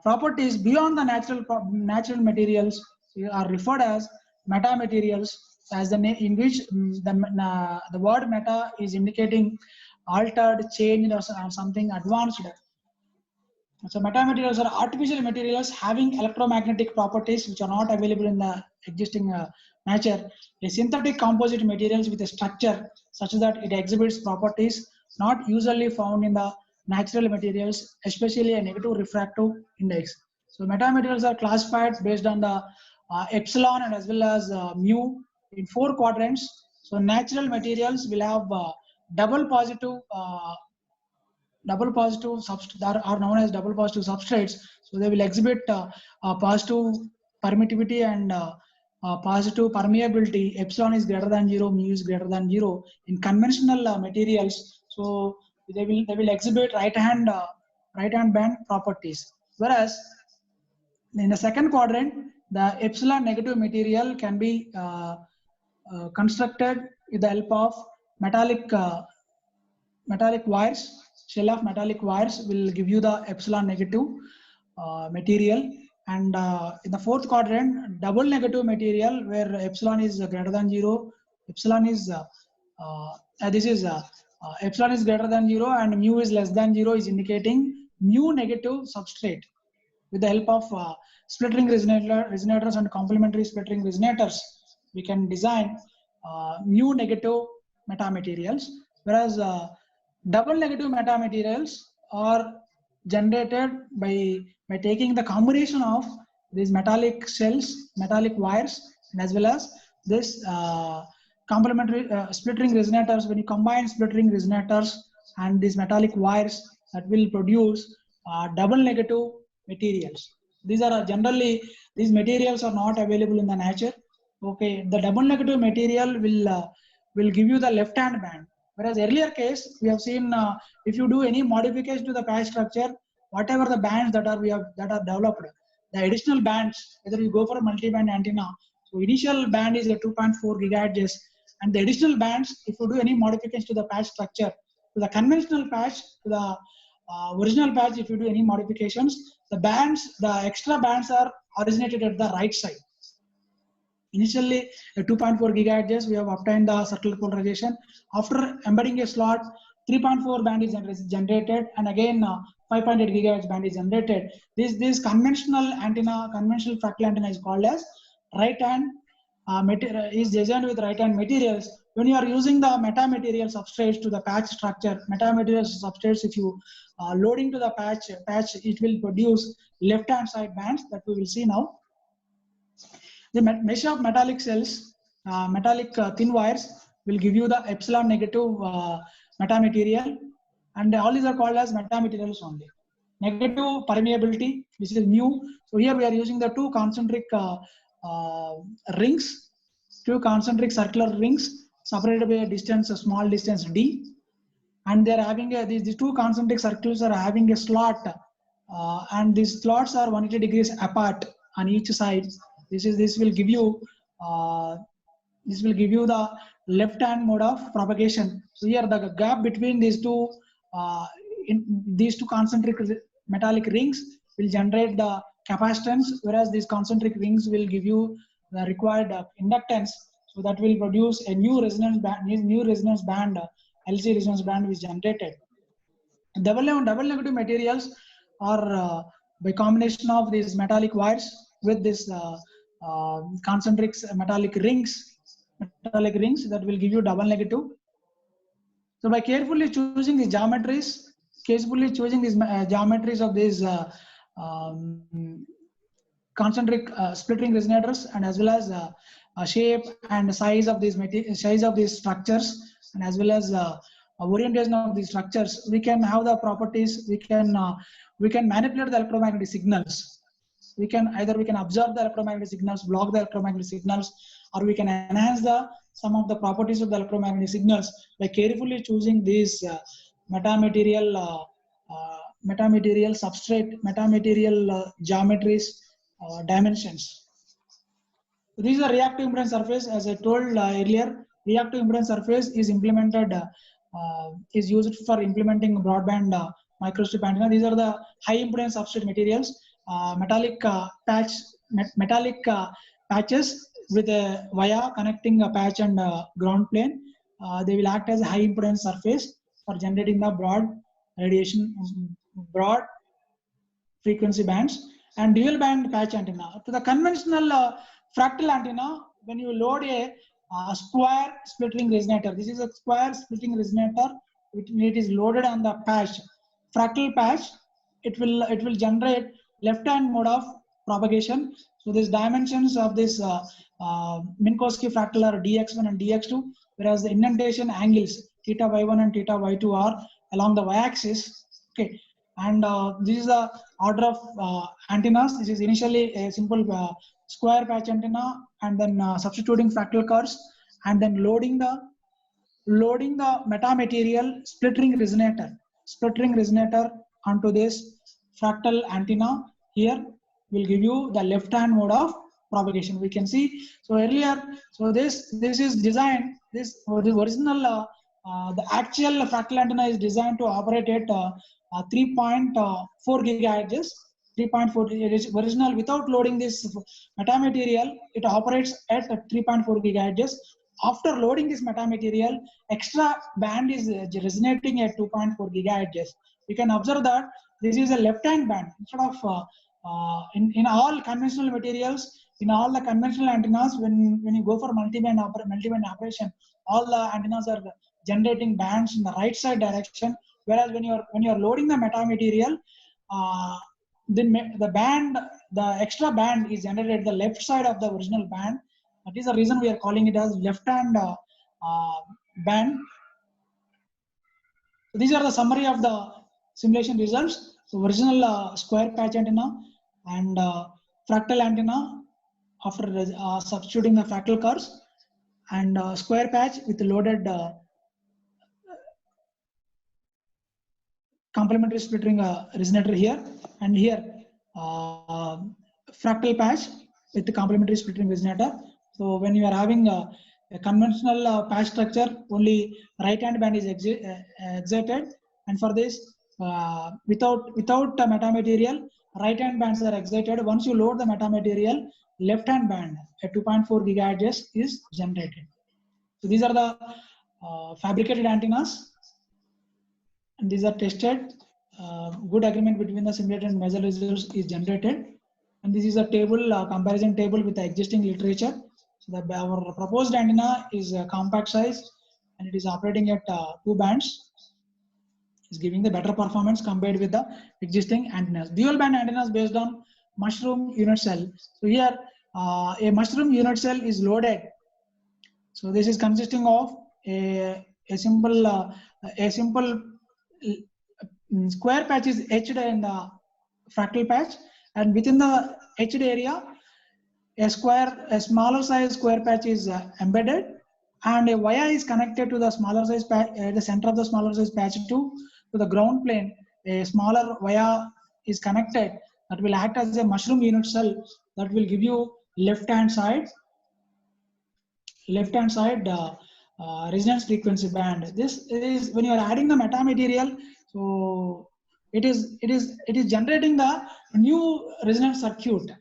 properties beyond the natural materials are referred as metamaterials, as the name in which the word meta is indicating altered, changed, or something advanced. So metamaterials are artificial materials having electromagnetic properties which are not available in the existing nature. A synthetic composite materials with a structure such that it exhibits properties not usually found in the natural materials, especially a negative refractive index. So metamaterials are classified based on the epsilon and as well as mu in 4 quadrants. So natural materials will have double positive that are known as double positive substrates. So they will exhibit positive permittivity and positive permeability. Epsilon is greater than 0, mu is greater than 0 in conventional materials. So they will exhibit right hand band properties. Whereas in the second quadrant, the epsilon negative material can be constructed with the help of metallic wires. Shell of metallic wires will give you the epsilon negative material. And in the fourth quadrant, double negative material where epsilon is greater than 0, epsilon is epsilon is greater than 0 and mu is less than 0 is indicating mu negative substrate. With the help of splittering resonators and complementary splittering resonators, we can design mu negative metamaterials. Whereas Double negative metamaterials are generated by taking the combination of these metallic cells, metallic wires, and as well as this complementary split ring resonators. When you combine split ring resonators and these metallic wires, that will produce double negative materials. These are generally, these materials are not available in the nature. Okay, the double negative material will give you the left hand band. Whereas earlier case, we have seen if you do any modification to the patch structure, whatever the bands that are developed, the additional bands, whether you go for a multi-band antenna, so initial band is a 2.4 gigahertz, and the additional bands, if you do any modifications to the patch structure, to the conventional patch, to the original patch, if you do any modifications, the bands, the extra bands are originated at the right side. Initially, a 2.4 gigahertz, we have obtained the circular polarization. After embedding a slot, 3.4 band is generated, and again 5.8 gigahertz band is generated. This conventional antenna, conventional fractal antenna is called as right hand is designed with right hand materials. When you are using the metamaterial substrates to the patch structure, metamaterial substrates, if you loading to the patch, it will produce left hand side bands that we will see now. The mesh of metallic cells, metallic thin wires will give you the epsilon negative metamaterial, and all these are called as metamaterials only. Negative permeability, which is mu. So here we are using the two concentric rings, two concentric circular rings separated by a distance, a small distance d, and they are having these two concentric circles are having a slot, and these slots are 180 degrees apart on each side. This will give you the left hand mode of propagation. So here the gap between these two concentric metallic rings will generate the capacitance, whereas these concentric rings will give you the required inductance. So that will produce a new resonance band, LC resonance band, which is generated. Double negative materials are by combination of these metallic wires with this concentric metallic rings that will give you double negative. So by carefully choosing these geometries, of these concentric split ring resonators, and as well as shape and size of these structures, and as well as orientation of these structures, we can have the properties. We can manipulate the electromagnetic signals. We can observe the electromagnetic signals, block the electromagnetic signals, or we can enhance some of the properties of the electromagnetic signals by carefully choosing these metamaterial substrate, metamaterial geometries, dimensions. This is a reactive impedance surface. As I told earlier, reactive impedance surface is implemented, is used for implementing broadband microstrip antenna. These are the high impedance substrate materials, metallic patches with a via connecting a patch and ground plane. They will act as a high impedance surface for generating the broad frequency bands, and dual band patch antenna. To the conventional fractal antenna, when you load a square split ring resonator, this is a square split ring resonator. It is loaded on the patch, fractal patch. It will generate left hand mode of propagation. So these dimensions of this Minkowski fractal are dx1 and dx2, whereas the indentation angles theta y1 and theta y2 are along the y-axis. Okay, and this is the order of antennas. This is initially a simple square patch antenna, and then substituting fractal curves, and then loading the metamaterial split ring resonator onto this fractal antenna. Here will give you the left hand mode of propagation. We can see, so earlier, so this is designed, the original the actual fractal antenna is designed to operate at 3.4 gigahertz. 3.4 original, without loading this metamaterial, it operates at 3.4 gigahertz. After loading this metamaterial, extra band is resonating at 2.4 gigahertz. You can observe that this is a left hand band. Instead of in all conventional materials, in all the conventional antennas, when you go for multi-band operation, all the antennas are generating bands in the right side direction, whereas when you are loading the metamaterial, the extra band is generated at the left side of the original band. That is the reason we are calling it as left hand band. So these are the summary of the simulation results. So original square patch antenna and fractal antenna after substituting the fractal curves, and square patch with loaded complementary splittering resonator here, and here fractal patch with the complementary splittering resonator. So when you are having a conventional patch structure, only right hand band is excited, and for this without metamaterial, right hand bands are excited. Once you load the metamaterial, left hand band at 2.4 gigahertz is generated. So these are the fabricated antennas, and these are tested. Good agreement between the simulated and measure results is generated, and this is a table, comparison table with the existing literature. So our proposed antenna is a compact size, and it is operating at 2 bands. Is giving the better performance compared with the existing antennas. Dual band antennas based on mushroom unit cell. So here a mushroom unit cell is loaded. So this is consisting of a simple square patch is etched in the fractal patch, and within the etched area, a smaller size square patch is embedded, and a wire is connected to the smaller size patch at the center of the smaller size patch to the ground plane. A smaller wire is connected that will act as a mushroom unit cell that will give you left hand side resonance frequency band. This is when you are adding the metamaterial, so it is generating the new resonance circuit.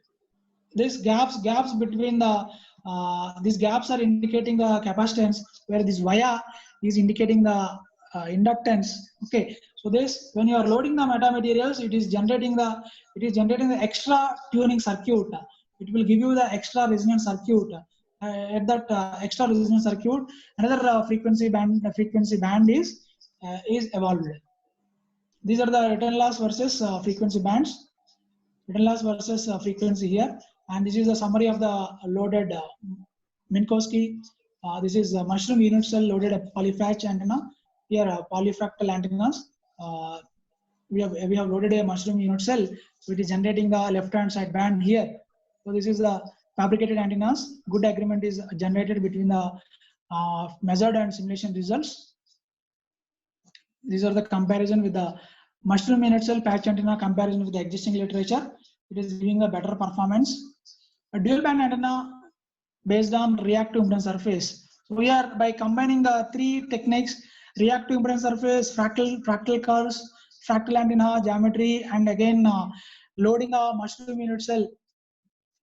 These gaps between the these gaps are indicating the capacitance, where this wire is indicating the inductance. Okay, so this, when you are loading the metamaterials, it is generating the extra tuning circuit. It will give you the extra resonance circuit. At that extra resonance circuit, another frequency band is evolved. These are the return loss versus frequency bands. Return loss versus frequency here, and this is a summary of the loaded Minkowski. This is a mushroom unit cell loaded polyfractal antenna. Here polyfractal antennas. We have loaded a mushroom unit cell, so it is generating the left hand side band here. So this is the fabricated antennas. Good agreement is generated between the measured and simulation results. These are the comparison with the mushroom unit cell patch antenna comparison with the existing literature. It is giving a better performance. A dual band antenna based on reactive impedance surface. So we are, by combining the 3 techniques: reactive impedance surface, fractal curves, fractal antenna geometry, and again loading a mushroom unit cell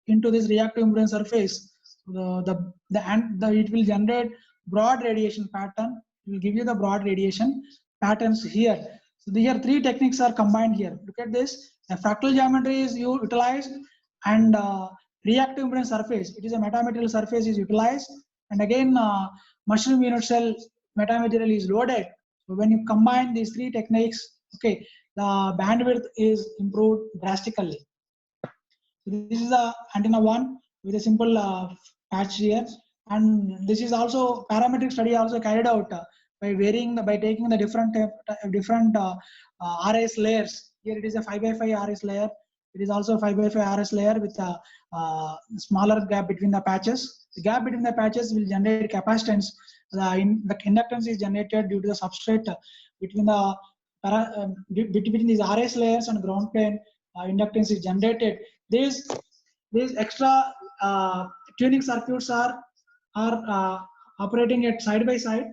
into this reactive impedance surface, it will generate broad radiation pattern. It will give you the broad radiation patterns here. So here 3 techniques are combined here. Look at this. The fractal geometry is utilized, and reactive impedance surface, it is a metamaterial surface, is utilized, and again mushroom unit cell metamaterial is loaded. So when you combine these 3 techniques, okay, the bandwidth is improved drastically. This is the antenna 1 with a simple patch here, and this is also parametric study also carried out by taking the different RS layers. Here it is a 5x5 RS layer. It is also a 5x5 RS layer with a smaller gap between the patches. The gap between the patches will generate capacitance. The inductance is generated due to the substrate between these RS layers and ground plane. Inductance is generated. These extra tuning circuits are operating at side by side.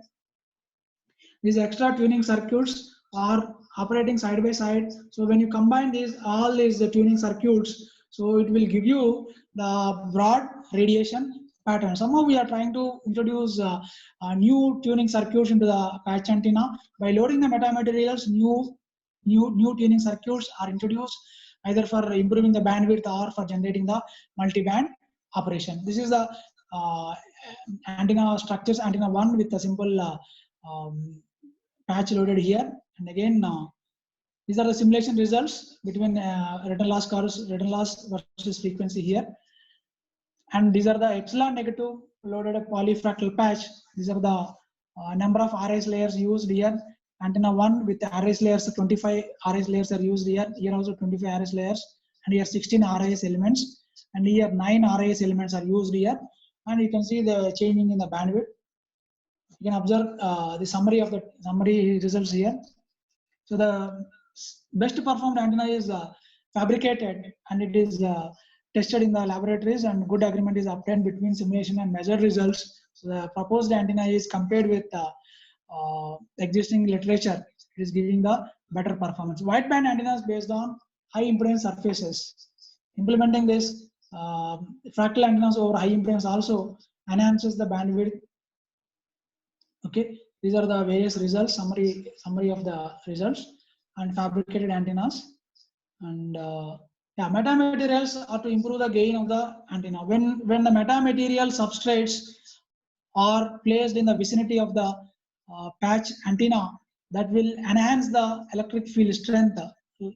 These extra tuning circuits are operating side by side. So when you combine all these tuning circuits, so it will give you the broad radiation pattern. Somehow we are trying to introduce new tuning circuits into the patch antenna. By loading the metamaterials, new tuning circuits are introduced, either for improving the bandwidth or for generating the multi-band operation. This is the antenna structures, antenna 1 with a simple patch loaded here. And again, these are the simulation results between return loss versus frequency here. And these are the epsilon negative loaded polyfractal patch. These are the number of RS layers used here. Antenna 1 with the RS layers, 25 RS layers are used here. Here also 25 RS layers, and here 16 RS elements, and here 9 RS elements are used here. And you can see the changing in the bandwidth. You can observe the summary results here. So the best performed antenna is fabricated, and it is tested in the laboratories, and good agreement is obtained between simulation and measured results. So the proposed antenna is compared with existing literature. It is giving the better performance. Wideband antennas based on high impedance surfaces. Implementing this fractal antennas over high impedance also enhances the bandwidth. Okay, these are the various results, summary of the results, and fabricated antennas. And yeah, metamaterials are to improve the gain of the antenna. When the metamaterial substrates are placed in the vicinity of the patch antenna, that will enhance the electric field strength.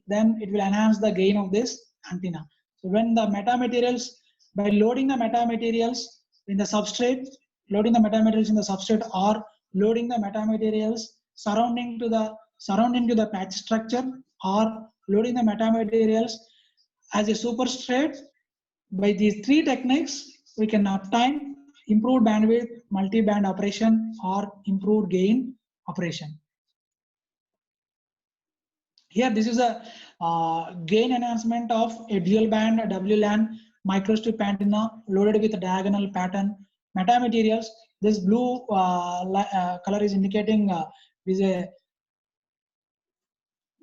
Then it will enhance the gain of this antenna. So when the metamaterials, by loading the metamaterials in the substrate, loading the metamaterials in the substrate, or loading the metamaterials surrounding to the patch structure, or loading the metamaterials as a superstrate, by these three techniques we can obtain improved bandwidth, multi-band operation, or improved gain operation. Here this is a gain enhancement of a dual band WLAN microstrip antenna loaded with a diagonal pattern metamaterials. This blue color is indicating is a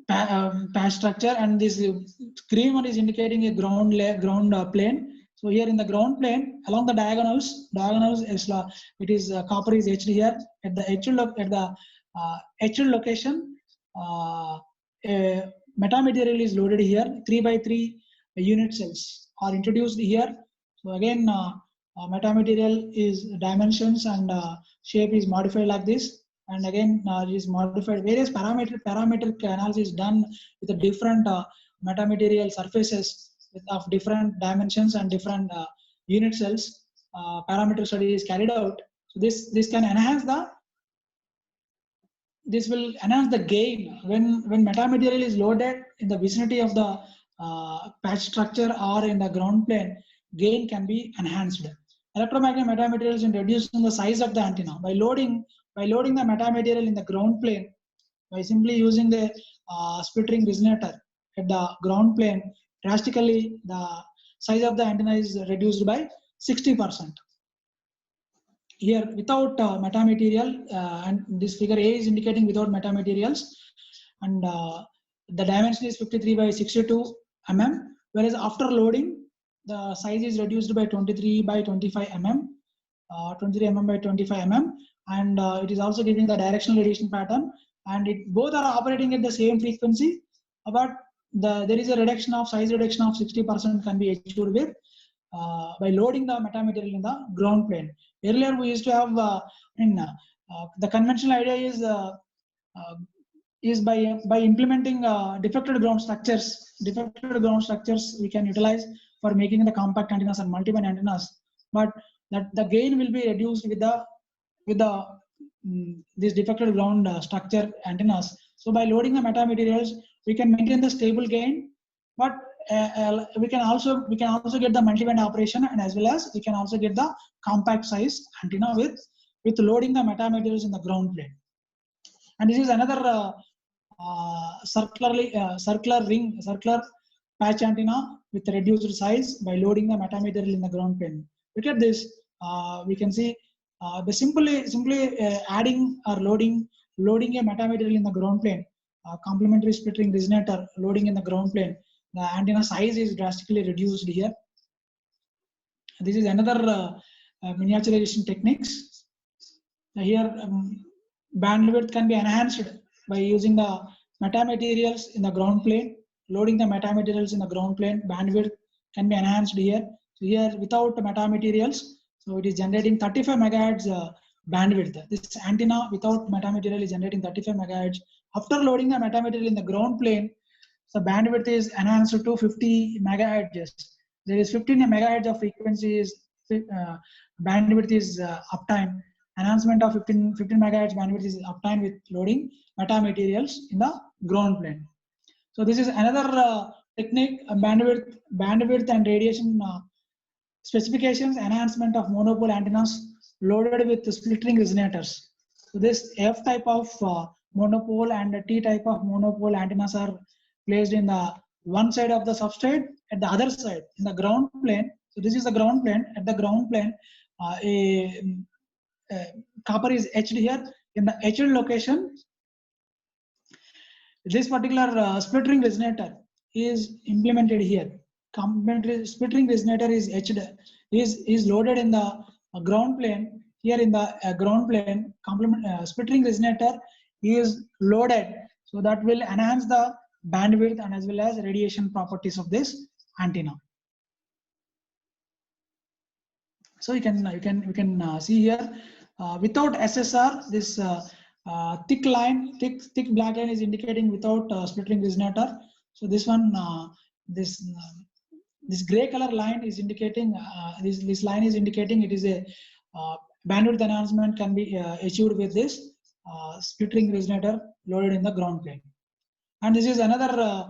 patch structure, and this green one is indicating a ground plane. So here in the ground plane, along the diagonals is it is copper is etched here at the etched location. A metamaterial is loaded here. 3x3 unit cells are introduced here. So again, metamaterial is dimensions and shape is modified like this. And again, it is modified. Various parametric analysis done with the different metamaterial surfaces of different dimensions and different unit cells. Parameter study is carried out. So this can enhance the. This will enhance the gain when metamaterial is loaded in the vicinity of the patch structure or in the ground plane. Gain can be enhanced. Electromagnetic metamaterials in reducing the size of the antenna by loading the metamaterial in the ground plane, by simply using the split ring resonator at the ground plane. Drastically, the size of the antenna is reduced by 60%. Here, without metamaterial, and this figure A is indicating without metamaterials, and the dimension is 53/62 mm, whereas after loading, the size is reduced by 23/25 mm, 23 mm by 25 mm, and it is also giving the directional radiation pattern, and both are operating at the same frequency, but there is a reduction of size reduction of 60% can be achieved with by loading the metamaterial in the ground plane. Earlier we used to have the conventional idea is by implementing deflected ground structures. Deflected ground structures we can utilize for making the compact antennas and multi-band antennas, but that the gain will be reduced with this deflected ground structure antennas. So by loading the metamaterials, we can maintain the stable gain, but we can also get the multi-band operation, and as well as we can also get the compact size antenna with loading the metamaterials in the ground plane. And this is another circular patch antenna with reduced size by loading the metamaterial in the ground plane. Look at this. We can see by simply adding or loading a metamaterial in the ground plane, complementary split ring resonator loading in the ground plane, the antenna size is drastically reduced here. This is another miniaturization techniques. Here bandwidth can be enhanced by using the metamaterials in the ground plane. Loading the metamaterials in the ground plane, bandwidth can be enhanced here. So here without metamaterials, so it is generating 35 megahertz bandwidth. This antenna without metamaterial is generating 35 megahertz. After loading the metamaterial in the ground plane, the bandwidth is enhanced to 50 megahertz. There is 15 megahertz of frequency is bandwidth is uptime. Enhancement of 15 megahertz bandwidth is uptime with loading metamaterials in the ground plane. So this is another technique, bandwidth and radiation specifications, enhancement of monopole antennas loaded with split ring resonators. So this F type of monopole and T type of monopole antennas are placed in the one side of the substrate, at the other side in the ground plane. So this is the ground plane. At the ground plane, copper is etched here. In the etched location, this particular split ring resonator is implemented here. Complementary split ring resonator is etched, is loaded in the ground plane. Here in the ground plane, split ring resonator is loaded, so that will enhance the bandwidth and as well as radiation properties of this antenna. So you can see here, without SSR, this thick black line is indicating without split ring resonator. So this one, this gray color line is indicating, this line is indicating it is a bandwidth enhancement can be achieved with this split ring resonator loaded in the ground plane. And this is another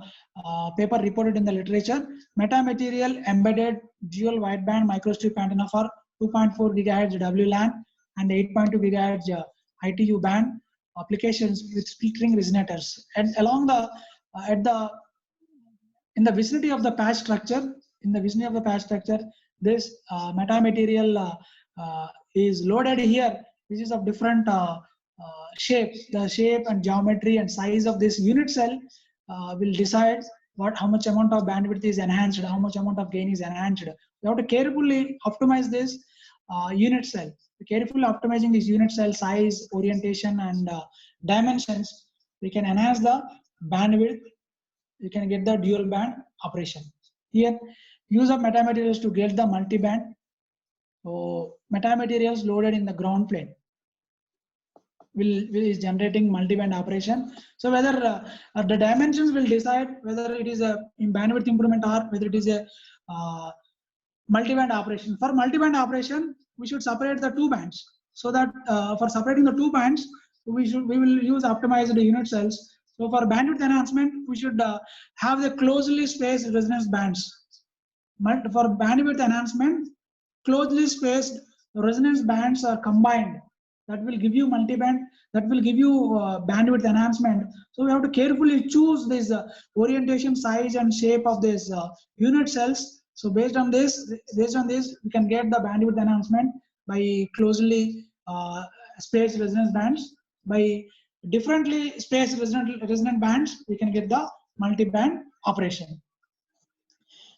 paper reported in the literature. Metamaterial embedded dual wideband microstrip antenna for 2.4 gigahertz WLAN and 8.2 gigahertz ITU band applications with split ring resonators. And along the in the vicinity of the patch structure, this metamaterial is loaded here, which is of different shape. The shape and geometry and size of this unit cell will decide how much amount of bandwidth is enhanced, how much amount of gain is enhanced. We have to carefully optimize this unit cell. Carefully optimizing this unit cell size, orientation, and dimensions, we can enhance the bandwidth. You can get the dual band operation. Here, use of metamaterials to get the multi-band. So metamaterials loaded in the ground plane is generating multi-band operation. So whether the dimensions will decide whether it is a bandwidth improvement or whether it is a multi-band operation. For multi-band operation, we should separate the two bands. So that for separating the two bands, we will use optimized unit cells. So for bandwidth enhancement, we should have the closely spaced resonance bands. But for bandwidth enhancement, closely spaced resonance bands are combined. That will give you multi-band, that will give you bandwidth enhancement. So we have to carefully choose this orientation, size, and shape of these unit cells. So based on this, we can get the bandwidth enhancement by closely spaced resonance bands. By differently spaced resonant bands, we can get the multi-band operation.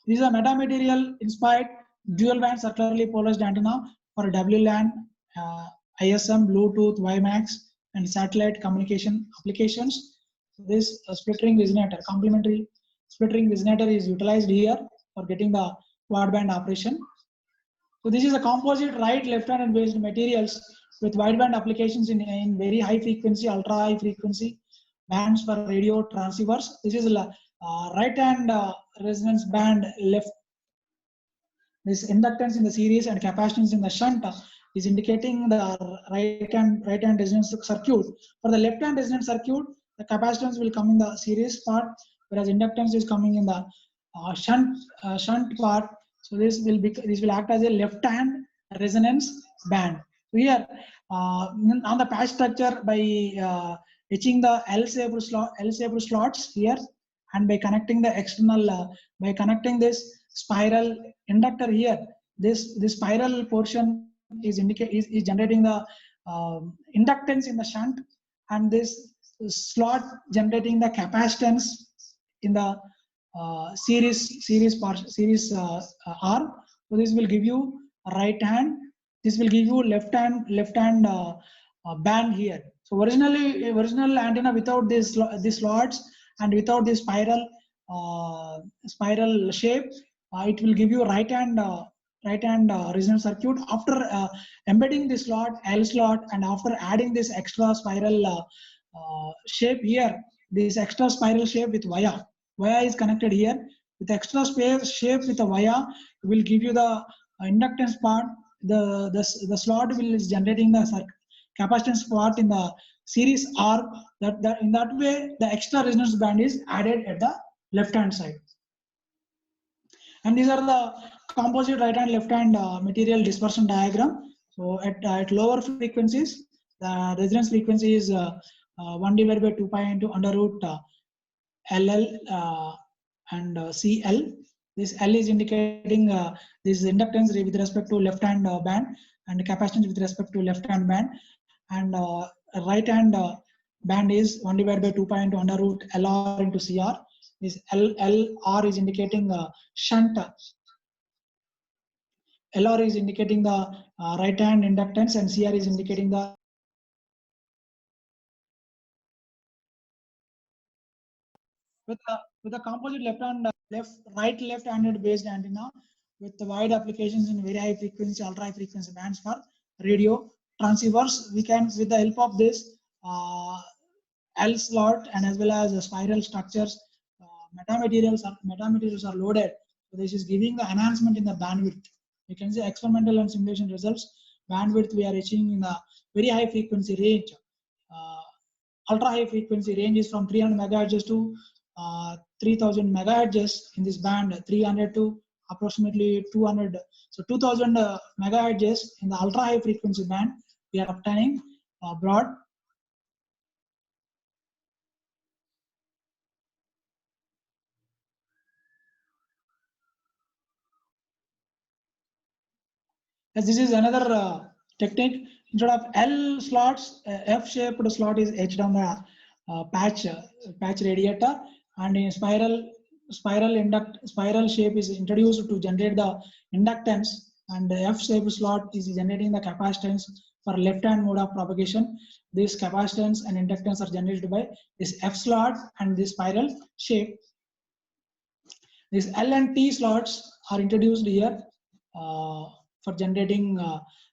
These are metamaterial inspired dual band circularly polarized antenna for WLAN, ISM, Bluetooth, WiMAX, and satellite communication applications. This split ring resonator, complementary split ring resonator is utilized here for getting the quad band operation. So this is a composite right, left hand based materials with wideband applications in very high frequency, ultra high frequency bands for radio transceivers. This is a right hand resonance band left. This inductance in the series and capacitance in the shunt is indicating the right hand resonance circuit. For the left hand resonance circuit, the capacitance will come in the series part, whereas inductance is coming in the shunt part. So this will act as a left hand resonance band. So here on the patch structure, by etching the L-shaped slots here, and by connecting the external, by connecting this spiral inductor here, this spiral portion is generating the inductance in the shunt, and this slot generating the capacitance in the series R. So this will give you right hand. This will give you left hand band here. So original antenna without these slots and without this spiral shape, it will give you right hand right hand resonance circuit. After embedding this slot, L slot, and after adding this extra spiral shape here, this extra spiral shape with via is connected here. With extra space shape with a via will give you the inductance part. The slot will is generating the capacitance part in the series R. That in that way the extra resonance band is added at the left hand side. And these are the composite right hand left hand material dispersion diagram. So at lower frequencies, the resonance frequency is 1 divided by 2 pi into under root LL and CL. This L is indicating this inductance with respect to left hand band, and capacitance with respect to left hand band, and right hand band is 1 divided by 2 pi into under root LR into CR. This LR is indicating shunt. LR is indicating the right hand inductance, and CR is indicating the with a composite right left handed based antenna with the wide applications in very high frequency, ultra high frequency bands for radio transceivers. We can, with the help of this L slot and as well as spiral structures, metamaterials are loaded. So this is giving the enhancement in the bandwidth. You can see experimental and simulation results. Bandwidth we are reaching in a very high frequency range. Ultra high frequency range is from 300 megahertz to 3000 megahertz in this band, 300 to approximately 200. So 2000 megahertz in the ultra high frequency band we are obtaining broad. As this is another technique. Instead of L slots, F-shaped slot is etched on the patch radiator, and in spiral shape is introduced to generate the inductance, and the F-shaped slot is generating the capacitance for left-hand mode of propagation. This capacitance and inductance are generated by this F slot and this spiral shape. These L and T slots are introduced here for generating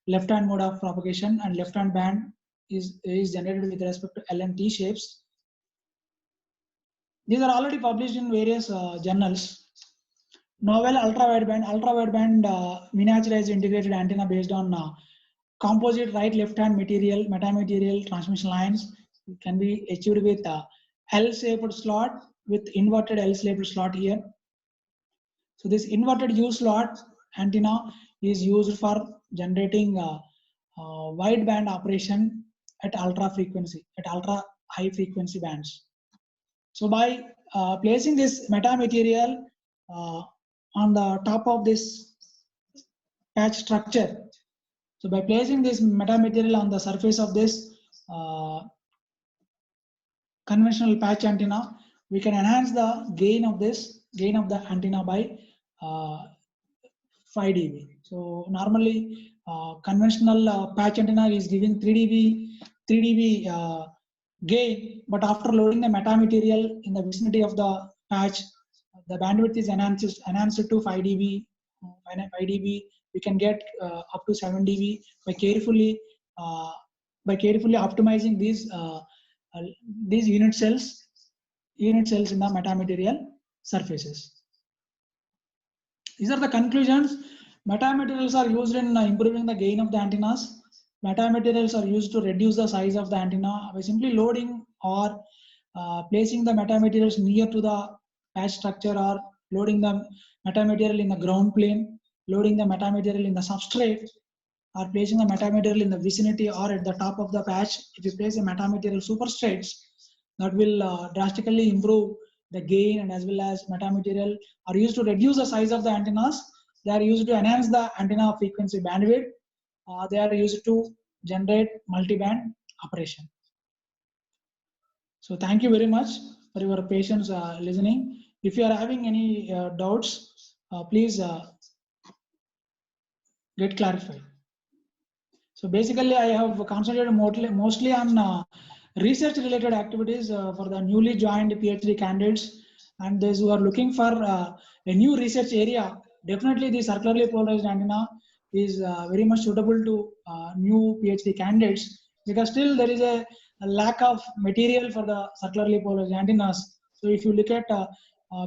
left-hand mode of propagation, and left-hand band is generated with respect to L and T shapes. These are already published in various journals. Novel ultra-wideband miniaturized integrated antenna based on composite right-left-hand metamaterial transmission lines can be achieved with L-shaped slot with inverted L-shaped slot here. So this inverted U slot antenna is used for generating wideband operation at ultra high frequency bands. So by placing this metamaterial on the top of this patch structure, so by placing this metamaterial on the surface of this conventional patch antenna, we can enhance the gain of the antenna by 5 dB. So normally conventional patch antenna is giving 3 dB gain, but after loading the metamaterial in the vicinity of the patch, the bandwidth is enhanced to 5 dB. 5 dB we can get up to 7 dB by carefully optimizing these unit cells in the metamaterial surfaces. These are the conclusions. Metamaterials are used in improving the gain of the antennas. Metamaterials are used to reduce the size of the antenna by simply loading or placing the metamaterials near to the patch structure, or loading the metamaterial in the ground plane, loading the metamaterial in the substrate, or placing the metamaterial in the vicinity or at the top of the patch. If you place a metamaterial superstrates, that will drastically improve the gain, and as well as metamaterial are used to reduce the size of the antennas. They are used to enhance the antenna frequency bandwidth. They are used to generate multi-band operation. So thank you very much for your patience listening. If you are having any doubts, please get clarified. So basically I have concentrated mostly on research related activities for the newly joined PhD candidates and those who are looking for a new research area definitely the circularly polarized antenna is very much suitable to new PhD candidates, because still there is a lack of material for the circularly polarized antennas. So if you look at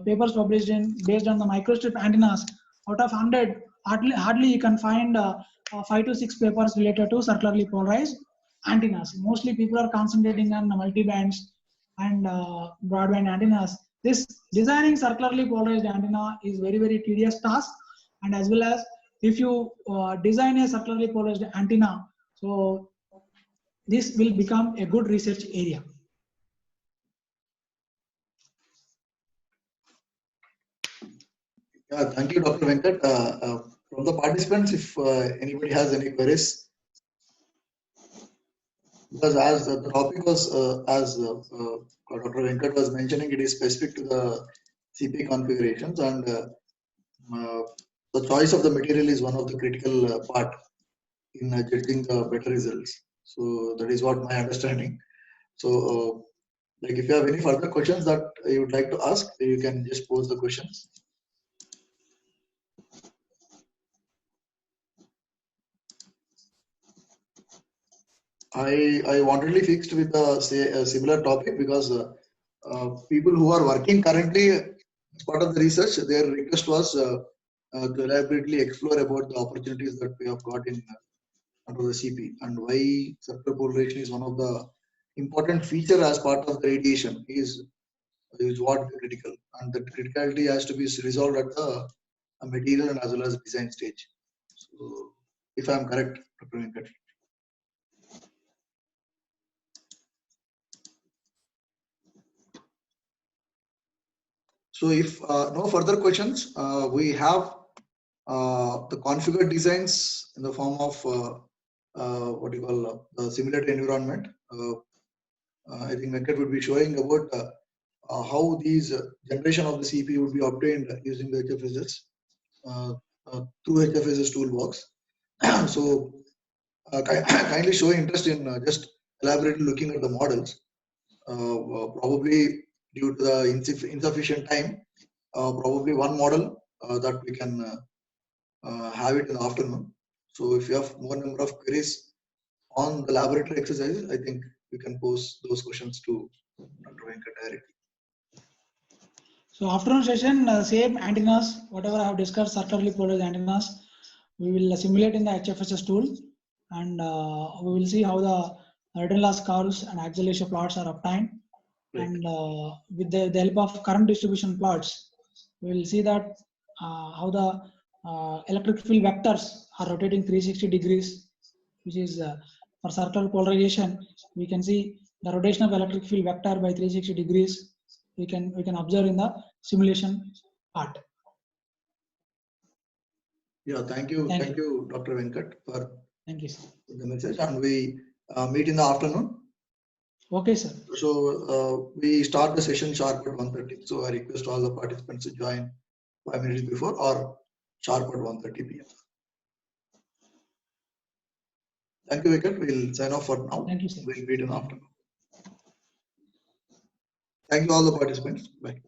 papers published based on the microstrip antennas, out of 100, hardly you can find 5 to 6 papers related to circularly polarized antennas. Mostly people are concentrating on the multibands and broadband antennas. This designing circularly polarized antenna is very tedious task, and as well as if you design a circularly polarized antenna, so this will become a good research area. Yeah, thank you, Dr. Venkat. From the participants, if anybody has any queries, because as the topic was, as Dr. Venkat was mentioning, it is specific to the CP configurations, and the choice of the material is one of the critical part in getting the better results. So that is what my understanding. So, like if you have any further questions that you would like to ask, you can just pose the questions. I wantedly fixed with a similar topic because people who are working currently as part of the research, their request was to elaborately explore about the opportunities that we have got in under the CP, and why circular polarization is one of the important feature as part of the radiation is what critical, and the criticality has to be resolved at the material and as well as design stage. So, if I am correct, Dr. Venkat. So if no further questions, we have the configured designs in the form of what you call the simulated environment. I think Venkat would be showing about how these generation of the CP would be obtained using the HFSS through HFSS toolbox. So kindly show interest in just elaborately looking at the models. Probably due to the insufficient time, probably one model that we can have it in the afternoon. So if you have more number of queries on the laboratory exercises, I think we can pose those questions to Dr. Venkat directly. So afternoon session, same antennas, whatever I have discussed, circularly polarized antennas, we will simulate in the HFSS tool, and we will see how the return loss curves and axial ratio plots are obtained. Right. And with the help of current distribution plots, we will see that how the electric field vectors are rotating 360 degrees, which is for circular polarization. We can see the rotation of electric field vector by 360 degrees. We can observe in the simulation part. Yeah, thank you, Dr. Venkat, for thank you, sir. The message, and we meet in the afternoon. Okay, sir. So we start the session sharp at 1:30. So I request all the participants to join 5 minutes before or sharp at 1:30 p.m. Thank you, Venkat. We'll sign off for now. Thank you, sir. We'll meet in the afternoon. Thank you all the participants. Bye.